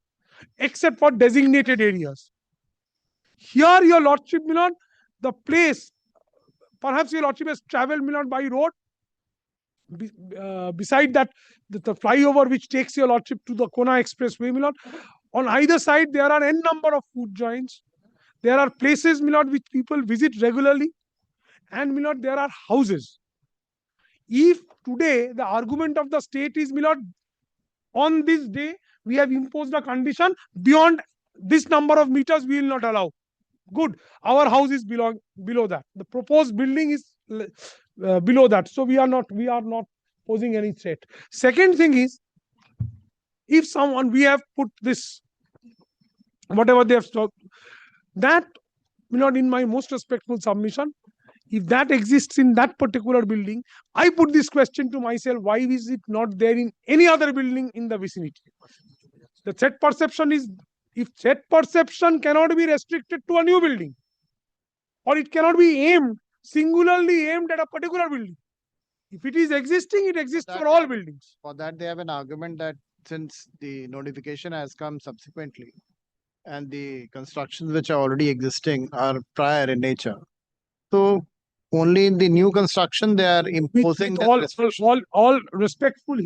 except for designated areas. Here, your lordship, the place, perhaps your lordship has travelled, by road. Beside that, the flyover which takes your lordship to the Kona Expressway, on either side, there are n number of food joints. There are places, which people visit regularly. And, there are houses. If today the argument of the state is, on this day, we have imposed a condition, beyond this number of meters, we will not allow. Good. Our house is below that. The proposed building is below that. So we are not posing any threat. Second thing is, if someone, we have put this, whatever they have stopped, that, in my most respectful submission, if that exists in that particular building, I put this question to myself, why is it not there in any other building in the vicinity? The threat perception is, if threat perception cannot be restricted to a new building, or it cannot be singularly aimed at a particular building, If it is existing, it exists that for all they- buildings. For that, they have an argument that since the notification has come subsequently and the constructions which are already existing are prior in nature. So only in the new construction, they are imposing With this restriction. all respectful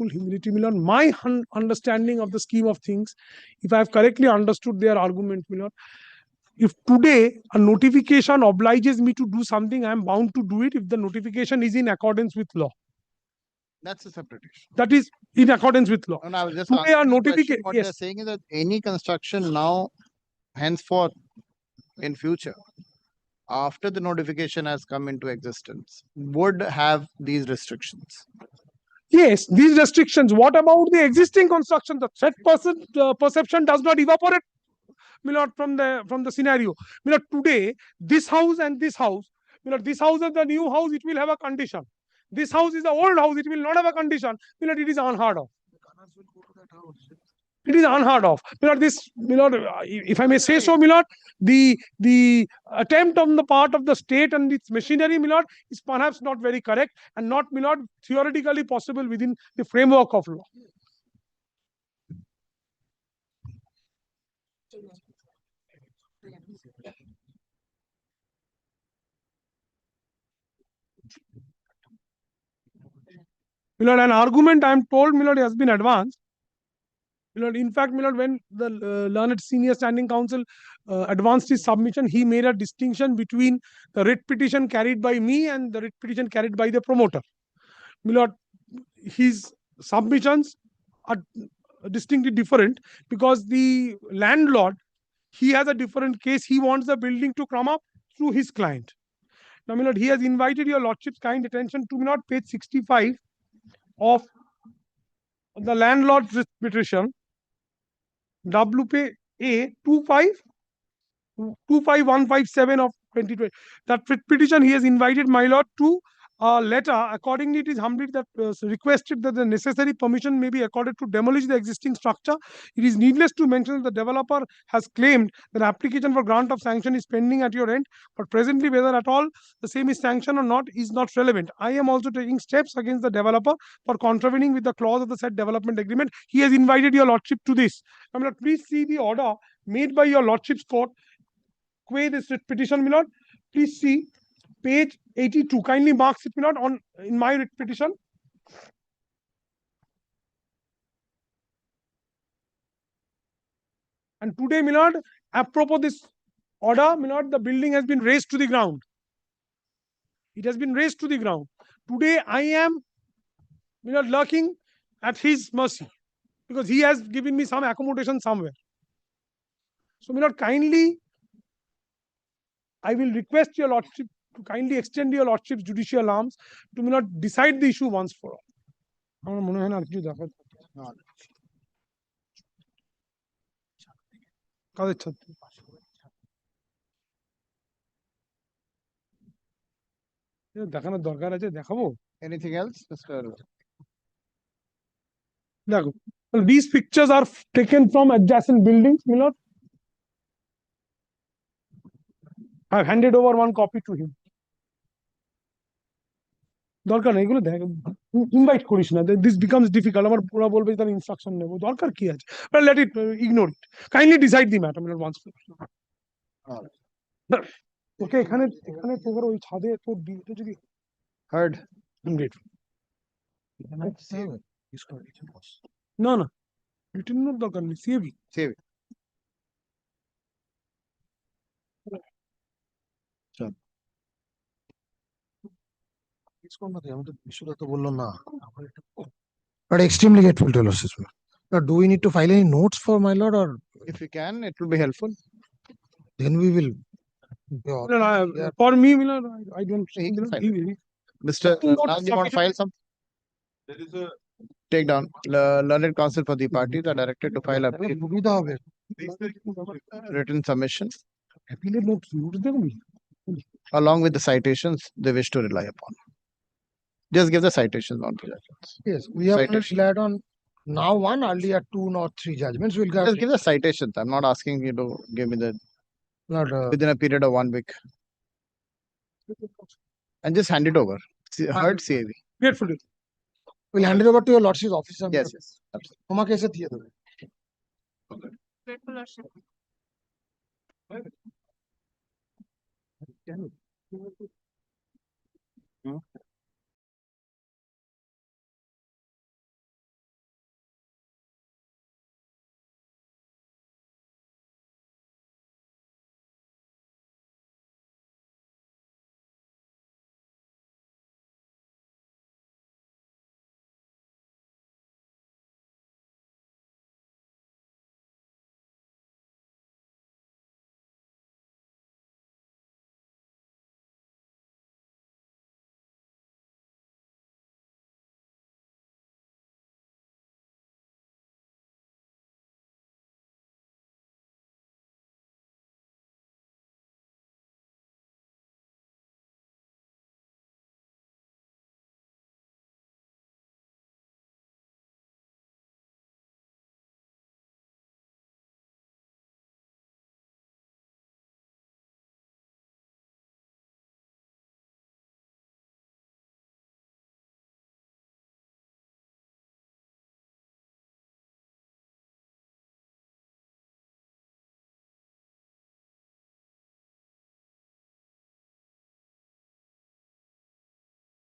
humility, Milord, my understanding of the scheme of things, if I have correctly understood their argument, Milord, if today a notification obliges me to do something, I am bound to do it if the notification is in accordance with law. That's a separate issue. That is in accordance with law. No, I was just Today a answering the question. notification, What they're yes, saying is that any construction now, henceforth, in future, after the notification has come into existence, would have these restrictions. yes, these restrictions. What about the existing construction? The threat perception does not evaporate, Milord, from the scenario. Milord, today this house and this house, Milord, this house is the new house, it will have a condition. This house is the old house, it will not have a condition. Milord, it is unheard of. It is unheard of. Milord, if I may say so, Milord, the attempt on the part of the state and its machinery, Milord, is perhaps not very correct and not, Milord, theoretically possible within the framework of law. Milord, an argument I am told, Milord, has been advanced. Milord, in fact, Milord, when the learned senior standing counsel advanced his submission, he made a distinction between the writ petition carried by me and the writ petition carried by the promoter. Milord, his submissions are distinctly different because the landlord, he has a different case. He wants the building to come up through his client. Now, Milord, he has invited your lordship's kind attention to, Milord, page 65 of the landlord's writ petition, WPA 25157 of 2020. That petition he has invited my lord to a letter. Accordingly, it is humbly that requested that the necessary permission may be accorded to demolish the existing structure. It is needless to mention that the developer has claimed that application for grant of sanction is pending at your end, but presently whether at all the same is sanctioned or not is not relevant. I am also taking steps against the developer for contravening with the clause of the said development agreement. He has invited your lordship to this. Now, Milord, please see the order made by your lordship's court. This writ petition, Milord. Please see page 82. Kindly marks it, Milord, in my writ petition. And today, Milord, apropos this order, Milord, the building has been raised to the ground. It has been raised to the ground. Today, I am, Milord, lurking at his mercy because he has given me some accommodation somewhere. So, Milord, kindly, I will request your lordship to kindly extend your lordship's judicial arms to, Milord, decide the issue once for all. আমার মনে হয় না আর কিছু দেখার কাদের ছাত্র দেখানোর দরকার আছে দেখাবো Anything else, Mr. দেখো these pictures are taken from adjacent buildings, Milord. I have handed over one copy to him. দরকার নেই এগুলো দেখ ইনভাইট করিস না দিস বিকামস ডিফিকাল্ট আমার পুরো বলবে তার ইনস্ট্রাকশন নেব দরকার কি আছে but let it ignore it kindly decide the matter মিলর ওয়ান্স ওকে এখানে তোর ওই ছাদে তোর এটা যদি heard? গ্রেট না না রিটেন নোট দরকার নেই CAB Save it. But extremely grateful to your lordship. Now, do we need to file any notes for my lord, or If you can, it will be helpful. then we will? For me, Milord, I don't. He can file. He- Mr. Notes Nag, you want to file some? There is a Take down. Learned counsel for the parties are directed to file a সুবিধা হবে written submission Appeal notes, notes দেখবি along with the citations they wish to rely upon. Just give the citations on the judgments. yes we have Citation. relied on now one earlier 2 or 3 judgments will Just give the citations. I'm not asking you to give me the not within a period of 1 week. and just hand it over. Heard CAV. Grateful. We'll hand it over to your lordship's officer. Yes, yes. Absolutely. তোমাকে এসে দিয়ে দেবে। Grateful, Lordship. Hmm?